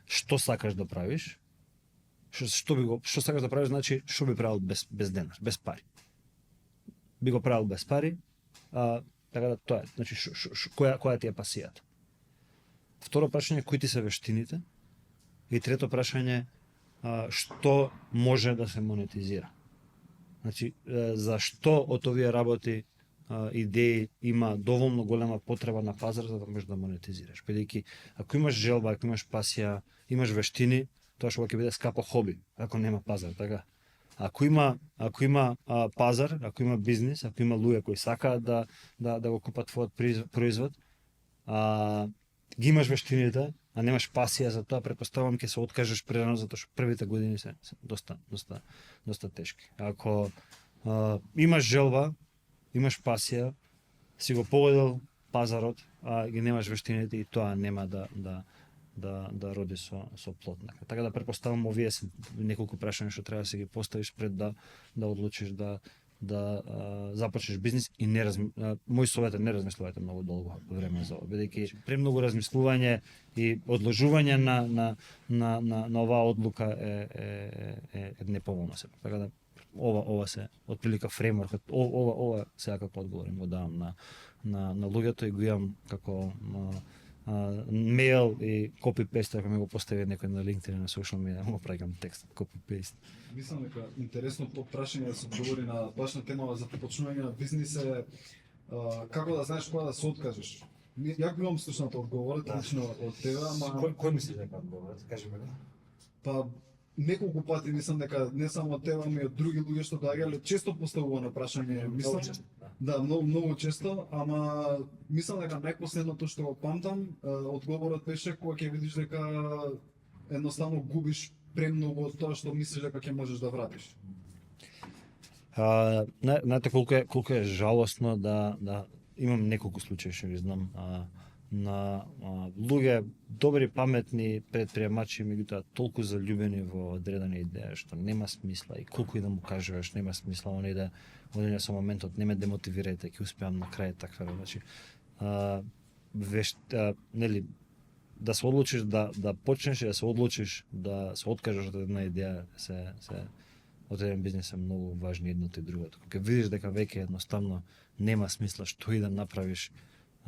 што сакаш да правиш? Што сакаш да правиш, значи што би правил без денар, без пари. Би го правил без пари, така да тоа е. Значи која ти е пасијата? Второ прашање, кои ти се вештините? И трето прашање, што може да се монетизира? Значи, зашто од овие работи, идеи има доволно голема потреба на пазар за да можеш да монетизираш? Бидејќи ако имаш желба, ако имаш пасија, имаш вештини, тоа што ќе биде скапо хоби, ако нема пазар, така? Ако има пазар, ако има бизнис, ако има луѓе кои сакаат да го купат твојот производ, ги имаш вештините, а немаш пасија за тоа, претпоставувам ќе се откажеш прерано, затоа што првите години се доста тешки. Ако имаш желба, имаш пасија, си го погодил пазарот, а ги немаш вештините, и тоа нема да роди со плод. Така да претпоставам овие се неколку прашања што треба да се ги поставиш пред да одлучиш да започнеш бизнис и мој совет е не размислувајте многу долго време за ова, бидејќи премногу размислување и одложување на оваа одлука е неповолно се. Така да ова се отприлика фреймворкот, ова сега како одговор го давам на луѓето и го имам како мејл и копи-пейст, ако ми го постави некој на LinkedIn на social media, му праќам текст копи-пейст. Мислам дека интересно прашање да се одговори на башна тема за почнување на бизнис е како да знаеш кога да се откажеш. Ја го имам слушната одговорот лично од тебе, ама кој мислиш дека одговорот? Кажеме го. Па неколку пати мислам дека не само од тебе, ама и од други луѓе што доаѓале често поставувано прашање. Мислам да, многу често, ама мислам дека најпоследното што го памтам, одговорот беше кога ќе видиш дека едноставно губиш премногу од тоа што мислиш дека ќе можеш да вратиш. Знаете колку е жалосно да имам неколку случаи што ги знам на луѓе добри, паметни предприемачи, меѓутоа толку заљубени во одредена идеја што нема смисла, и колку и да му кажуваш нема смисла, он иде одреден со моментот, не ме демотивирајте, ќе успеам на крај таква. Значи нели да се одлучиш да почнеш и да се одлучиш да се откажеш од една идеја, од еден бизнис е многу важни едното и другото. Кога видиш дека веќе едноставно нема смисла што и да направиш,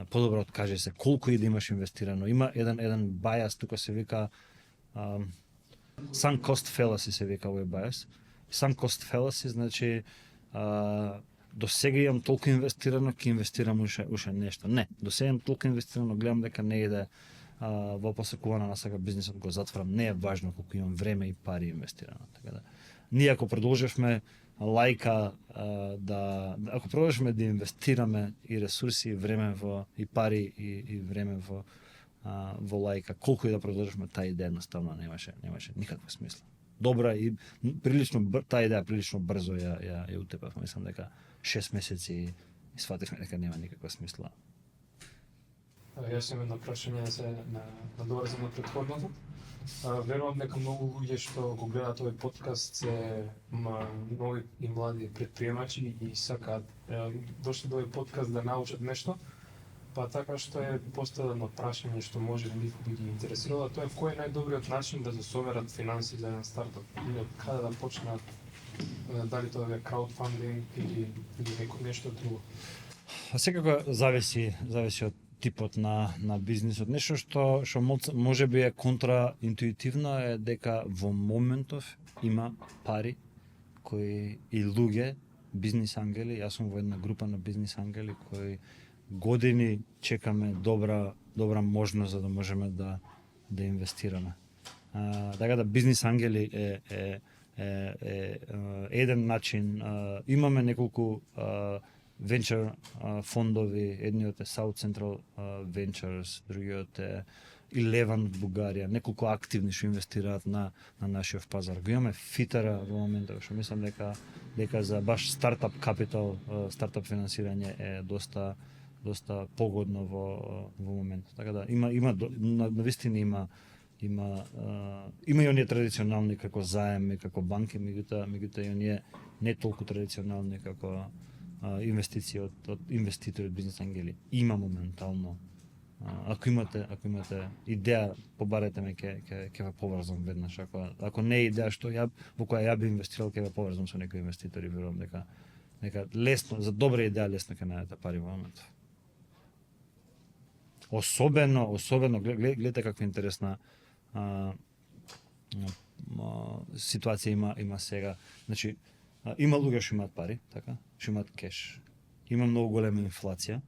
подобро откажи се, колку и да имаш инвестирано. Има еден bias, тука се вика sunk cost fallacy се вика овој bias. Sunk cost fallacy значи до сега имам толку инвестирано, ќе инвестирам уште нешто. Не, до сега имам толку инвестирано, гледам дека не иде во посекувана насака бизнисот, го затварам. Не е важно колку имам време и пари инвестирано. Така да ние ако продолжевме лајка ако продолжиме да инвестираме и ресурси, и време и пари и време во лајка, колку и да продолжиме, таа идеја едноставно немаше никаква смисла. Добра и таа идеја прилично брзо ја утепав. Мислам дека 6 месеци и свативме дека нема никаква смисла. Јас имам едно прашање се на доврзано од претходното. Верувам дека многу луѓе што го гледаат овој подкаст се нови и млади предприемачи и сакаат дошли до овој подкаст да научат нешто. Па така што е поставено прашање што може да би ги интересирало, тоа е кој е најдобриот начин да се соберат финанси за еден стартап или од каде да почнат, дали тоа е краудфандинг или нешто друго. Секако зависи од типот на бизнисот. Нешто што можеби е контраинтуитивно е дека во моментов има пари кои и луѓе, бизнис ангели, јас сум во една група на бизнис ангели кои години чекаме добра можност за да можеме да инвестираме. Така да бизнис ангели е еден начин. Имаме неколку venture фондови, едниот е South Central Ventures, другиот е Eleven од Бугарија, неколку активни што инвестираат на нашиот пазар. Го имаме Фитера во моментот, што мислам дека за баш стартап капитал, стартап финансирање е доста погодно во моментот. Така да има навистина има и оние традиционални како заеми, како банки, меѓутоа и оние не толку традиционални како инвестиции од инвеститори, од бизнис ангели. Има моментално. Ако имате идеја, побарете ме, ќе ве поврзам веднаш. Ако не е идеја во која ја би инвестирал, ќе ве поврзам со некои инвеститори, верувам дека лесно, за добра идеја лесно ќе најдете пари во моментот. Особено гледате каква интересна ситуација има сега. Значи, има луѓе што имаат пари, така, што имаат кеш. Има многу голема инфлација.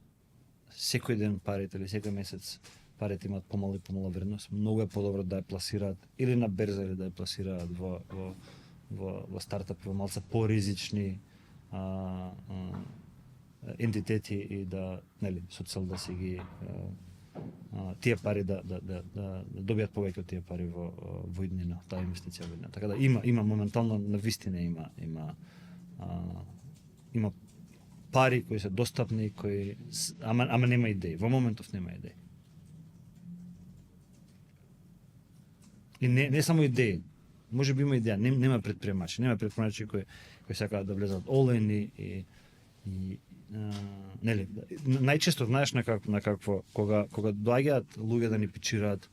Секој ден парите или секој месец парите имаат помала и помала вредност. Многу е подобро да ја пласираат или на берза или да ја пласираат во стартап, во малце поризични ентитети и да, нели, со цел да си ги тие пари да добијат повеќе од тие пари во иднина, таа инвестиција во иднина. Така да има моментално навистина има пари кои се достапни, ама нема идеи. Во моментов нема идеи. И не само идеи. Може би има идеја, нема предприемачи кои сакаат да влезат all in и нели, најчесто знаеш на какво кога доаѓаат луѓе да ни пичираат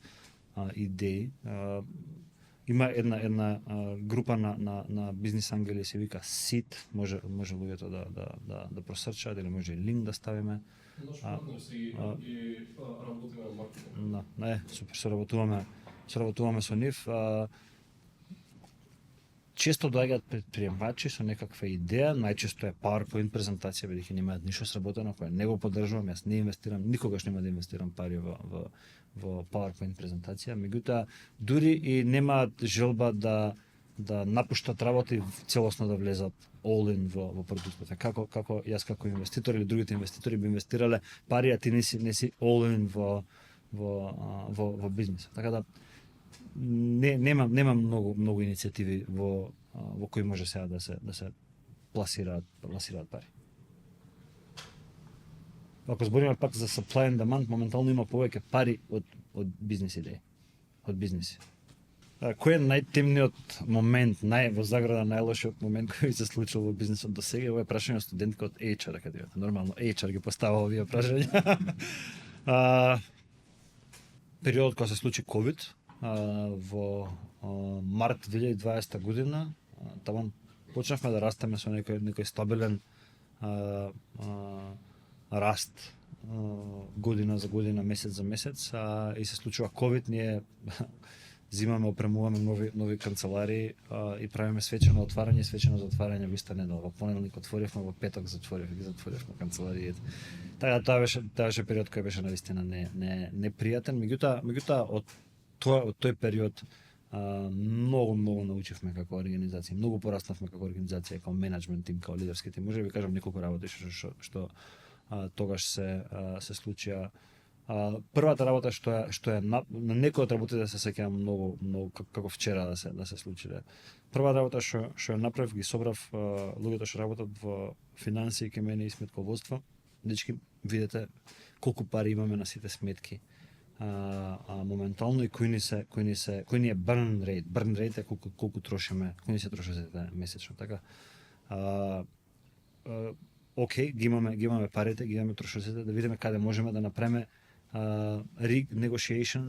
идеи, има една група на бизнис ангели се вика SEED, може луѓето да просрчаат или може и линк да ставиме. И работиме маркетинг. Супер, соработуваме со нив. Често доаѓаат предприемачи со некаква идеја, најчесто е PowerPoint презентација, бидејќи немаат ништо сработено, која не го поддржувам, јас не инвестирам, никогаш нема да инвестирам пари во PowerPoint презентација, меѓутоа дури и немаат желба да напуштат работа и целосно да влезат all in во продуктот. Како јас како инвеститор или другите инвеститори би инвестирале пари, а ти не си all in во бизнисот. Така да нема многу иницијативи во кои може сега да се пласираат пари. Ако збориме пак за supply and demand, моментално има повеќе пари од бизнис идеи, од бизниси. Кој е најтемниот момент, во заграда најлошиот момент кој се случил во бизнисот до сега? Ова е прашање од студентка од HR академијата. Нормално HR ги поставува овие прашања. Периодот кога се случи COVID, во март 2020 година, таман почнавме да растеме со некој стабилен раст година за година, месец за месец, и се случува COVID, ние зимаме, опремуваме нови канцелари и правиме свечено отварање и свечено затварање во иста недела. Во понеделник отворивме, во петок затворивме канцелариите. Така тоа беше период кој беше навистина непријатен, меѓутоа од тој период многу научивме како организација, многу пораснавме како организација, како менеджмент тим, како лидерски тим. Може да ви кажам неколку работи што тогаш се случија. Првата работа што е на некои од работите се сеќавам многу како вчера да се случиле. Првата работа што ја направив, ги собрав луѓето што работат во финансии кај мене и сметководство. Дечки, видете колку пари имаме на сите сметки. Моментално и кој ни е burn rate. Burn rate е колку трошиме, кој ни се троши месечно, така. Океј, ги имаме парите, ги имаме трошоците, да видиме каде можеме да направиме negotiation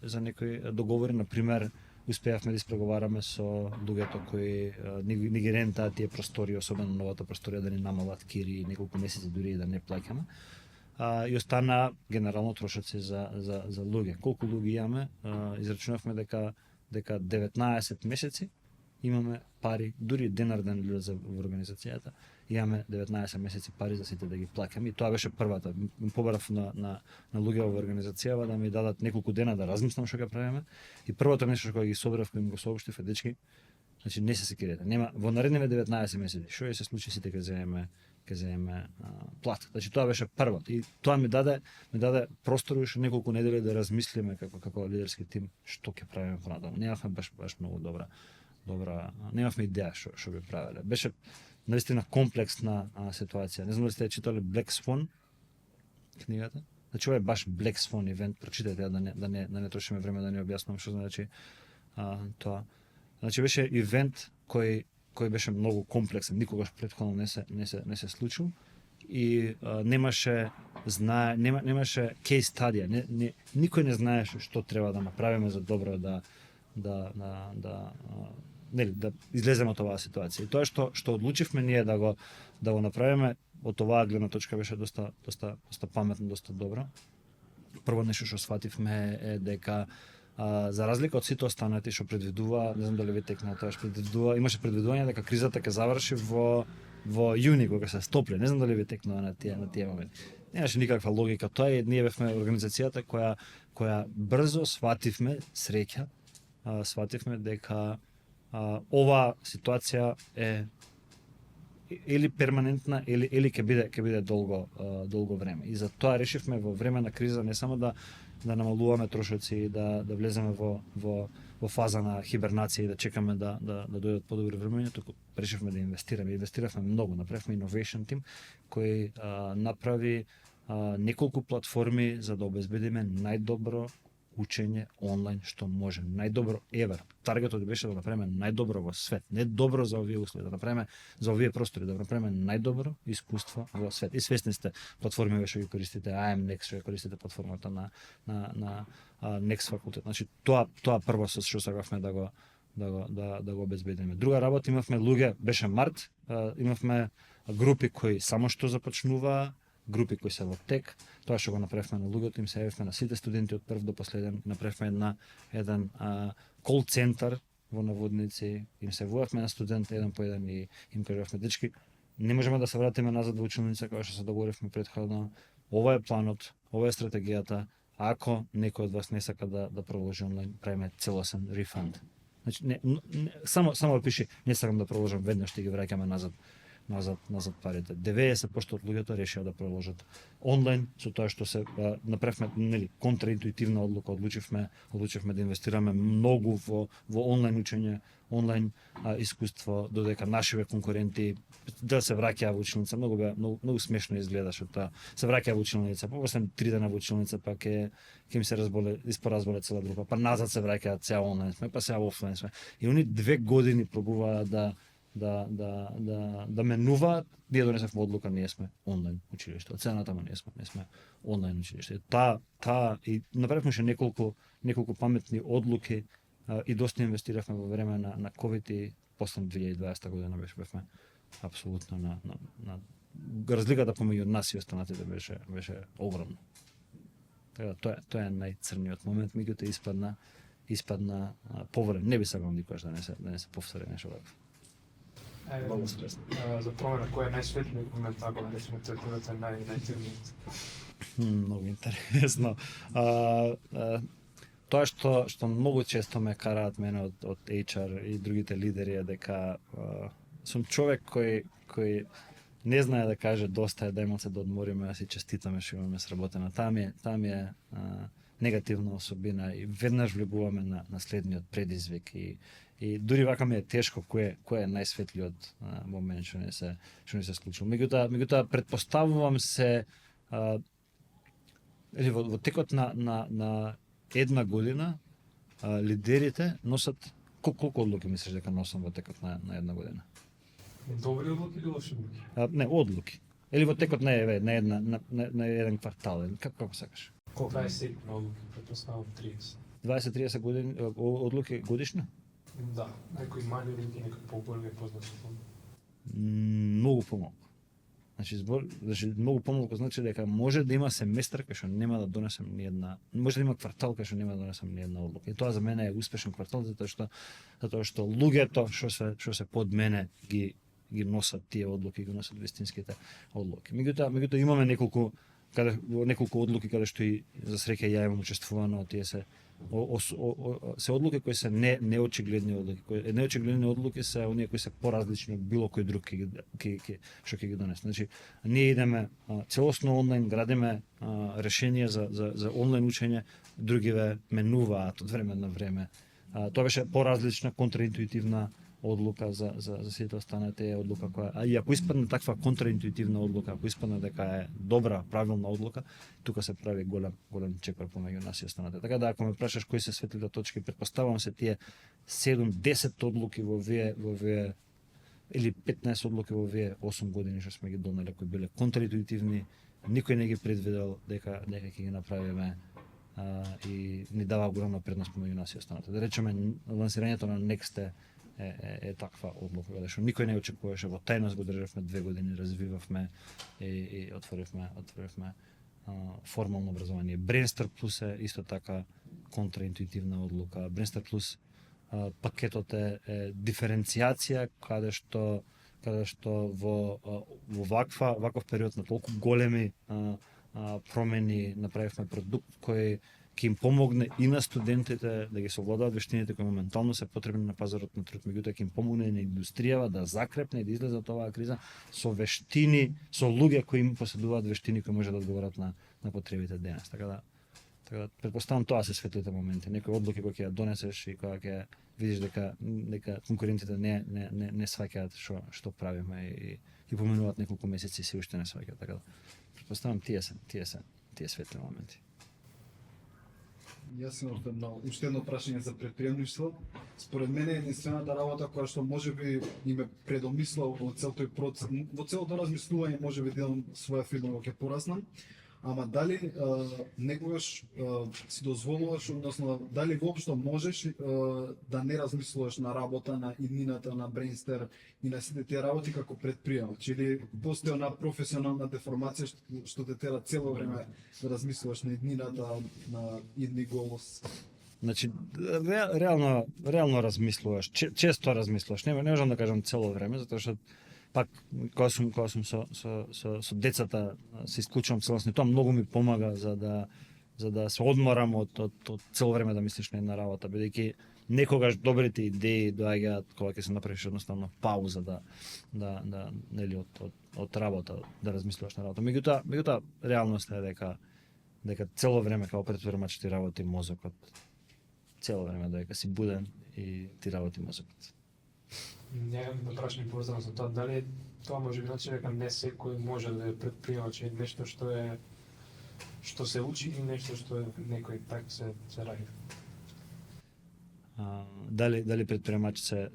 за некои договори. Например, успеавме да испреговараме со луѓето кои ни ги рентаат тие простори, особено новата просторија, да ни намалат кири неколку месеци дури и да не плаќаме. И остана генерално трошоци за луѓе. Колку луѓе имаме? Израчунавме дека 19 месеци имаме пари, дури денар да не влезе во организацијата, имаме 19 месеци пари за сите да ги плаќаме. И тоа беше првата. Побарав на луѓе во организацијава да ми дадат неколку дена да размислам што ќе правиме. И првото нешто што ги собрав, кој им го сообщив, е дечки, значи не се секирете. Нема во наредните 19 месеци што ќе се случи, сите ќе земеме плата. Значи тоа беше првото. И тоа ми даде простор уште неколку недели да размислиме како лидерски тим што ќе правиме понатаму. Немавме баш многу добра, немавме идеја што би правеле. Беше наистина комплексна ситуација. Не знам дали сте читале Black Swan книгата. Значи ова е баш Black Swan евент, прочитајте ја да не трошиме време да не објаснувам што значи тоа. Значи беше евент кој беше многу комплексен, никогаш претходно не се случил и немаше кейс стадија, никој не знаеше што треба да направиме за добро да излеземе од оваа ситуација. И тоа што одлучивме ние да го направиме од оваа гледна точка беше доста паметно, доста добро. Прво нешто што сфативме е дека за разлика од сите останати што предвидува, не знам дали ви текна тоа, имаше предвидување дека кризата ќе заврши во јуни кога се стопли. Не знам дали ви текна на тие моменти. Немаше никаква логика тоа и ние бевме организацијата која брзо сфативме, среќа, сфативме дека ова ситуација е или перманентна или ќе биде долго време. И за тоа решивме во време на криза не само да намалуваме трошоци и да влеземе во фаза на хибернација и да чекаме да дојдат подобри времења, туку решивме да инвестираме. Инвестиравме многу, направивме innovation team кој направи неколку платформи за да обезбедиме најдобро учење онлайн што може. Најдобро ever. Таргетот беше да направиме најдобро во свет. Не добро за овие услови, да направиме за овие простори, да направиме најдобро искуство во свет. И свесни сте, платформи беше ги користите, IMNext, што ја користите платформата на Next факултет. Значи тоа прво со што сакавме да го обезбедиме. Друга работа, имавме луѓе, беше март, имавме групи кои само што започнуваа, групи кои се во тек. Тоа што го направивме на луѓето, им се јавивме на сите студенти од прв до последен, направивме еден кол центар во наводници, им се војавме на студент еден по еден и им кажавме: дечки, не можеме да се вратиме назад во училница како што се договоривме претходно. Ова е планот, ова е стратегијата. Ако некој од вас не сака да продолжи онлайн, правиме целосен рефанд. Значи само пиши не сакам да продолжам, веднаш ќе ги враќаме назад парите. 90% од луѓето решија да продолжат онлайн, со тоа што се направивме контраинтуитивна одлука, одлучивме да инвестираме многу во онлайн учење, онлайн искуство, додека нашиве конкуренти да се враќаа во училница, многу смешно изгледаше тоа. Се враќаа во училница, после 3 дена во училница, па ќе им се испоразболе цела група, па назад се враќаат сега онлайн сме, па сега офлайн сме. И они 2 години пробуваат да менуваат, ние донесевме одлука, ние сме онлайн училиште. Од сега натаму не сме онлайн училиште. Таа и направивме уште неколку паметни одлуки и доста инвестиравме во време на ковид и после 2020 година бевме апсолутно на разликата помеѓу нас и останатите беше огромна. Така тоа е најцрниот момент, меѓутоа испадна поволен. Не би сакал никогаш да не се повтори нешто такво. За промена, кој е најсветлиот момент, ако да речеме третирате најтемниот? Многу интересно. тоа што многу често ме караат мене од HR и другите лидери е дека сум човек кој не знае да каже доста е, дајмо се да одмориме, да си честитаме што имаме сработено. Таа ми е негативна особина и веднаш влегуваме на следниот предизвик и дури вака ми е тешко кој е најсветлиот момент што не се случило. Меѓутоа претпоставувам се во текот на една година лидерите носат колку одлуки мислиш дека носам во текот на една година? Добри одлуки или лоши одлуки? Не, одлуки. Или во текот на еден квартал, како сакаш? Колку е сетно одлуки? Претпоставувам 30. 20-30 години одлуки годишно? Да, некои мали одлуки, некои поголеми, позначителни. Многу помалку. Значи многу помалку значи дека може да има семестар кај што нема да донесам ни една, може да има квартал кај што нема да донесам ни една одлука. И тоа за мене е успешен квартал затоа што луѓето што се под мене ги носат тие одлуки, ги носат вистинските одлуки. Меѓутоа имаме неколку одлуки каде што и за среќа ја имам учествувано, тие се одлуки кои се неочигледни одлуки. Неочигледни одлуки се оние кои се поразлични од било кој друг што ќе ги донесе. Значи, ние идеме целосно онлайн, градиме решенија за онлайн учење, другиве менуваат од време на време. Тоа беше поразлична, контраинтуитивна одлука за сите останати одлука која и ако испадне таква контраинтуитивна одлука, ако испадне дека е добра, правилна одлука, тука се прави голем чекор помеѓу нас и останати. Така да ако ме прашаш кои се светлите точки, претпоставувам се тие 7-10 одлуки во вие или 15 одлуки во вие 8 години што сме ги донеле, кои биле контраинтуитивни, никој не ги предвидел дека ќе ги направиме и ни дава голема предност помеѓу нас и останати. Да речеме лансирањето на Next е таква одлука, каде што никој не очекуваше, во тајност го државме 2 години, развивавме и отворивме формално образование. Brainstart Plus е исто така контраинтуитивна одлука. Brainstart Plus пакетот е диференцијација каде што во ваков период на толку големи промени направивме продукт кој ќе им помогне и на студентите да ги совладаат вештините кои моментално се потребни на пазарот на труд, меѓутоа ќе им помогне на индустријава да закрепне и да излезе од оваа криза со вештини, со луѓе кои им поседуваат вештини кои може да одговорат на потребите денес. Така да претпоставам тоа се светлите моменти, некои одлуки кои ќе ја донесеш и кога ќе видиш дека конкурентите не сваќаат што правиме и поминуваат неколку месеци и се уште не сваќаат. Така да претпоставам тие светли моменти. Јас имам уште едно прашање за претприемништво. Според мене единствената работа која што можеби им е предомислил во цел тој процес, во целото размислување можеби делам своја фирма ќе пораснам, ама дали некогаш си дозволуваш, односно дали воопшто можеш да не размислуваш на работа, на иднината, на брейнстер и на сите тие работи како предприемач, или постои она професионална деформација што те тера цело време да размислуваш на иднината, на идни голос? Значи, реално размислуваш, често размислуваш, не можам да кажам цело време, затоа што пак кога сум со децата се исклучувам целосно, тоа многу ми помага за да се одморам од цело време да мислиш на една работа, бидејќи некогаш добрите идеи доаѓаат кога ќе се направиш едноставно пауза нели од работа да размислуваш на работа. Меѓутоа реалноста е дека цело време како предприемач ти работи мозокот. Цело време дека си буден и ти работи мозокот. Немам да прашам поврзано со тоа, дали тоа може би значи дека не секој може да е предприемач и нешто што се учи и нешто што е некој так се ради. Дали предприемач се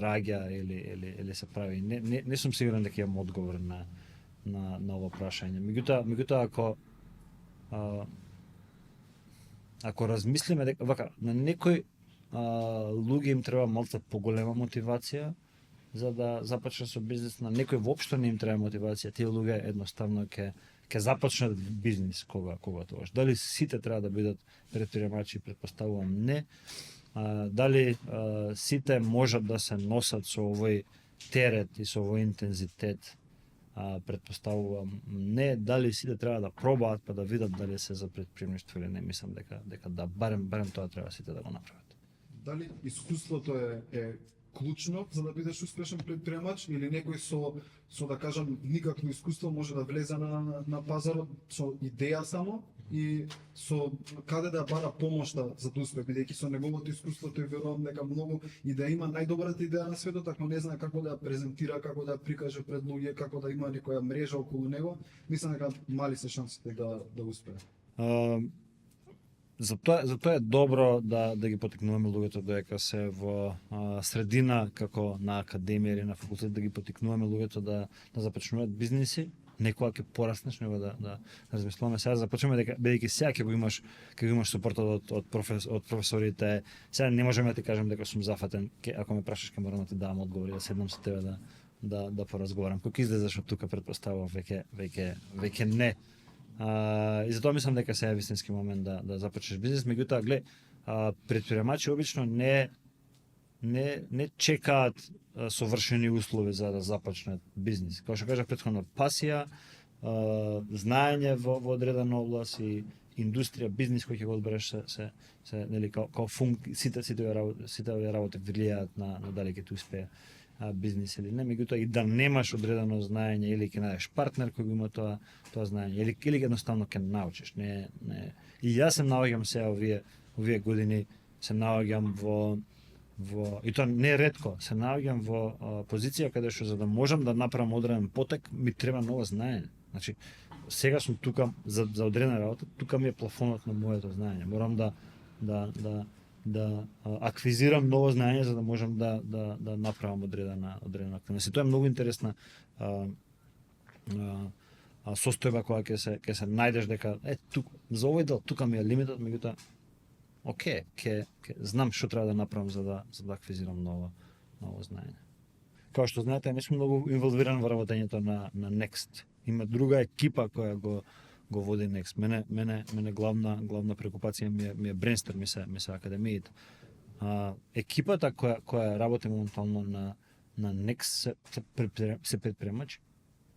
раѓа или се прави? Не сум сигурен дека имам одговор на ова прашање. Меѓутоа ако размислиме дека вака на некој луѓе им треба малку поголема мотивација за да започнат со бизнес, на некој воопшто не им треба мотивација. Тие луѓе едноставно ќе започнат бизнес кога тоа. Дали сите треба да бидат предприемачи, претпоставувам не. Дали сите можат да се носат со овој терет и со овој интензитет Претпоставувам не дали сите треба да пробаат па да видат дали се за претприемништво или не, мислам дека да барем тоа треба сите да го направат. Дали искуството е клучно за да бидеш успешен предприемач или некој со да кажам никакво искуство може да влезе на пазарот со идеја само и со каде да бара помошта за да успее, бидејќи со неговото искуство тој верувам дека многу и да има најдобрата идеја на светот, ако не знае како да ја презентира, како да ја прикаже пред луѓе, како да има некоја мрежа околу него, мислам дека мали се шансите да успее. За тоа е добро да ги потикнуваме луѓето додека се во средина како на академија или на факултет, да ги потикнуваме луѓето да започнуваат бизниси. Некога ќе пораснеш, него да размислуваме сега започнеме дека бидејќи сега ќе го имаш супортот од професорите. Сега не можеме да ти кажам дека сум зафатен, ако ме прашаш ќе морам да ти дам одговори, да седнам со тебе да поразговарам. Кога излезеш од тука претпоставувам веќе не. И затоа мислам дека сега е вистински момент да започнеш бизнес, меѓутоа глед, претприемачи обично не чекаат совршени услови за да започнат бизнес. Како што кажав претходно, пасија, знаење во одредена област и индустрија, бизнес кој ќе го одбереш се нели како сите овие работи влијаат на дали ќе ти успее бизнес или не, меѓутоа и да немаш одредено знаење или ќе најдеш партнер кој го има тоа знаење или едноставно ќе научиш. Не. И јас се наоѓам сега овие години се наоѓам во и тоа не ретко, се наоѓам во позиција каде што за да можам да направам одреден потек ми треба ново знаење. Значи сега сум тука за одредена работа, тука ми е плафонот на моето знаење. Морам да аквизирам ново знаење за да можам да направам одредена активност. И тоа е многу интересна состојба која ќе се најдеш дека за овој дел тука ми е лимитот, меѓутоа ќе знам што треба да направам за да аквизирам ново знаење. Како што знаете, не сум многу инволвиран во работењето на Next. Има друга екипа која го води Next. Мене главна прекупација ми е Brainstorm, ми се академиите. Екипата која работи моментално на Next се предприемачи.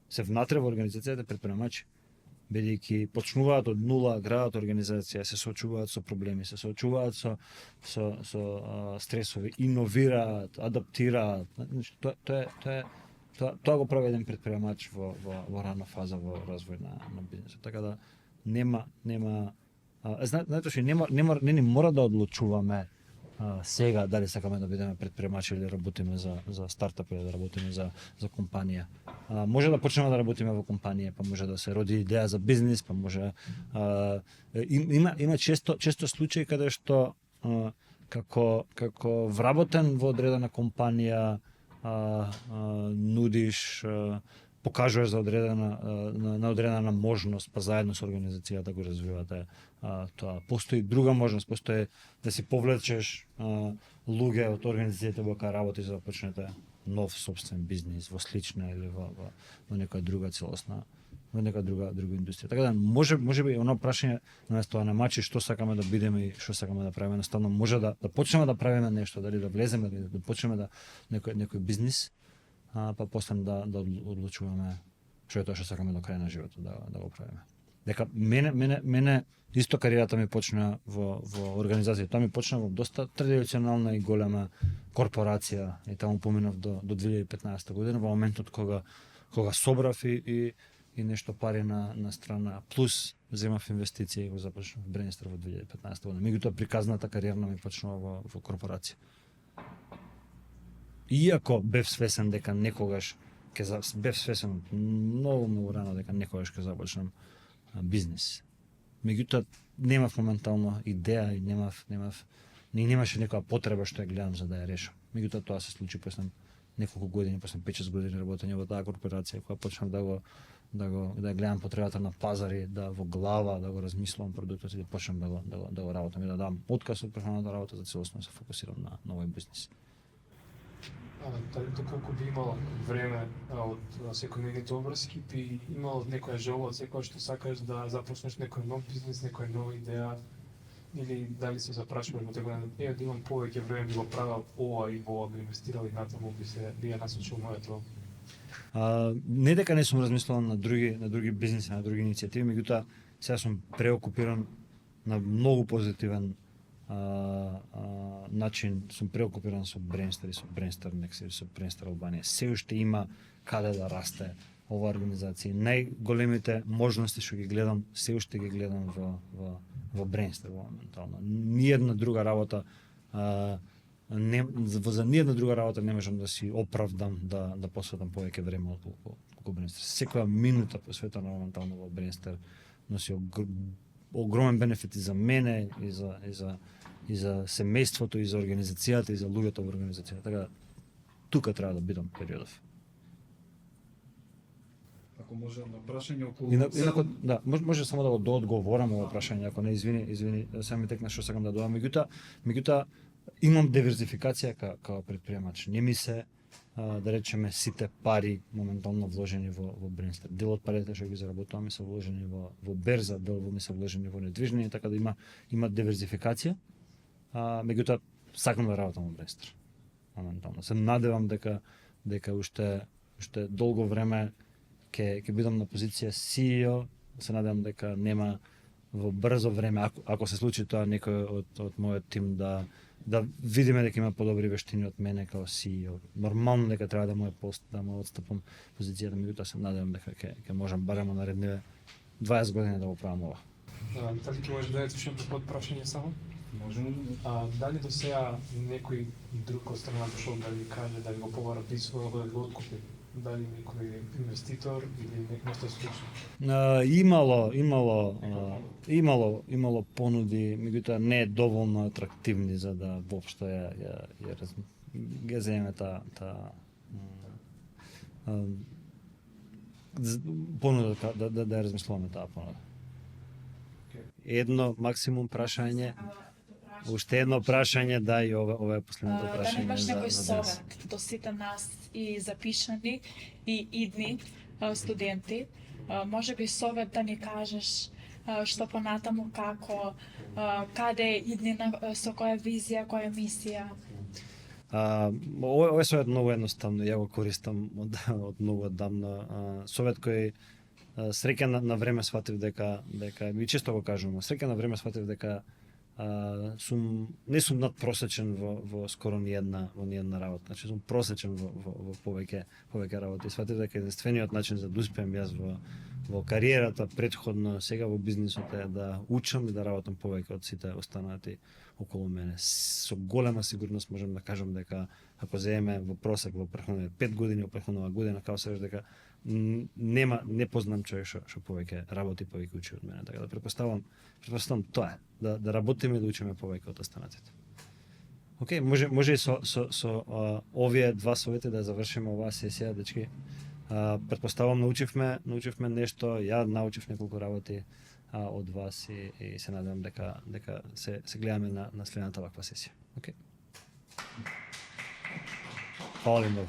Се внатре во организацијата предприемачи. Бидејќи почнуваат од нула, градат организација, се соочуваат со проблеми, се соочуваат со стресови, иновираат, адаптираат. Тоа го прави еден предприемач во рана фаза во развој на бизнесот. Така да нема знаете што не ни мора да одлучуваме сега дали сакаме да бидеме предприемачи или работиме за стартап или да работиме за компанија. Може да почнеме да работиме во компанија, па може да се роди идеја за бизнис, па може има често случаи каде што како вработен во одредена компанија нудиш, покажуваш за одредена можност, па заедно со организацијата да го развивате тоа. Постои друга можност, постои да си повлечеш луѓе од организацијата во која работи за да почнете нов собствен бизнис во слична или во некоја друга целосна, во некоја друга индустрија. Така да може би оно прашање на тоа на мачи што сакаме да бидеме и што сакаме да правиме, наставно може да почнеме да правиме нешто, дали да влеземе или да почнеме некој бизнис, па после да одлучуваме што е тоа што сакаме до крај на животот да го правиме. Дека мене исто кариерата ми почна во организација, тоа ми почна во доста традиционална и голема корпорација и таму поминав до 2015 година, во моментот кога собрав и нешто пари на страна, плюс земав инвестиции и го започнав Brainstorm во 2015 година. Меѓутоа приказната кариерна ми почнува во корпорација. Иако бев свесен дека некогаш бев свесен многу рано дека некогаш ќе започнам бизнес. Меѓутоа немав моментално идеја и немаше некоја потреба што ја гледам за да ја решам. Меѓутоа тоа се случи после неколку години, после 5-6 години работење во таа корпорација, која почнав да гледам потребата на пазари, да во глава да го размислувам продуктот и да почнам да го работам и да дам отказ од персоналната работа за целосно да се фокусирам на овој бизнес. Дали доколку би имал време од секој нивните обврски, би имал некоја желба од секој што сакаш да започнеш некој нов бизнес, некоја нова идеја, или дали се запрашуваш во тоа да имам повеќе време би го правил ова и во ова, би инвестирал и натаму би ја насочил моето Не дека не сум размислувал на други бизниси, на други иницијативи, меѓутоа сега сум преокупиран на многу позитивен начин, сум преокупиран со Brainster и со Brainster Next и со Brainster Албанија. Се уште има каде да расте ова организација. Најголемите можности што ги гледам, се уште ги гледам во Brainster моментално. Ниедна друга работа за ниедна друга работа не можам да си оправдам да посветам повеќе време околу Brainster. Секоја минута посветена моментално во Brainster носи огромен бенефит и за мене, и за семејството, и за организацијата, и за луѓето во организацијата. Така тука треба да бидам периодов. Ако може на прашање околу... Инаку, да, може само да го доодговорам ова прашање, ако не, извини, сами текна што сакам да доам. Меѓутоа, имам диверзификација како предприемач. Не ми се, да речеме, сите пари моментално вложени во Brainster. Дел од парите што ги заработувам ми се вложени во берза, дел ми се вложени во недвижнини, така да има диверзификација. Меѓутоа, сакам да работам во Brainster. Моментално. Се надевам дека уште долго време ќе бидам на позиција CEO, се надевам дека нема во брзо време, ако се случи тоа, некој од мојот тим да видиме дека има подобри вештини од мене како CEO. Нормално дека треба да му отстапам позицијата, меѓутоа се надевам дека ќе можам барем наредниве 20 години да го правам ова. Дали ќе може да дадете уште под прашање само? Можеме. Дали до сега некој друг од страна дошол да ви каже да ви го повара бизнисот да го откупи? Дали некој инвеститор или нешто слично? Имало понуди, меѓутоа не доволно атрактивни за да воопшто ја земе таа понуда да ја размислуваме таа понуда. Едно максимум прашање. Уште едно прашање, да, и ова е последното прашање. Да немаш некој совет до сите нас и запишани и идни студенти, може би совет да ни кажеш што понатаму како, каде идни со која визија, која мисија? Ова е совет многу едноставно, ја го користам од многу одамна. Совет кој среќа на време сватив дека и често го кажувам, среќа на време сватив дека не сум надпросечен во скоро ни една работа. Значи сум просечен во повеќе работи. Сватив дека единствениот начин за да успеам јас во кариерата претходно, сега во бизнисот е да учам и да работам повеќе од сите останати околу мене. Со голема сигурност можам да кажам дека ако земеме во просек во претходните 5 години, во претходната година, како се дека не познам човек што повеќе работи, повеќе учи од мене. Така да претпоставам тоа е, да работиме и да учиме повеќе од останатите. Океј, може и со овие два совети да завршиме оваа сесија, дечки. Претпоставам научивме нешто, ја научив неколку работи од вас и се надевам дека се гледаме на следната ваква сесија. Океј. Фала ви многу.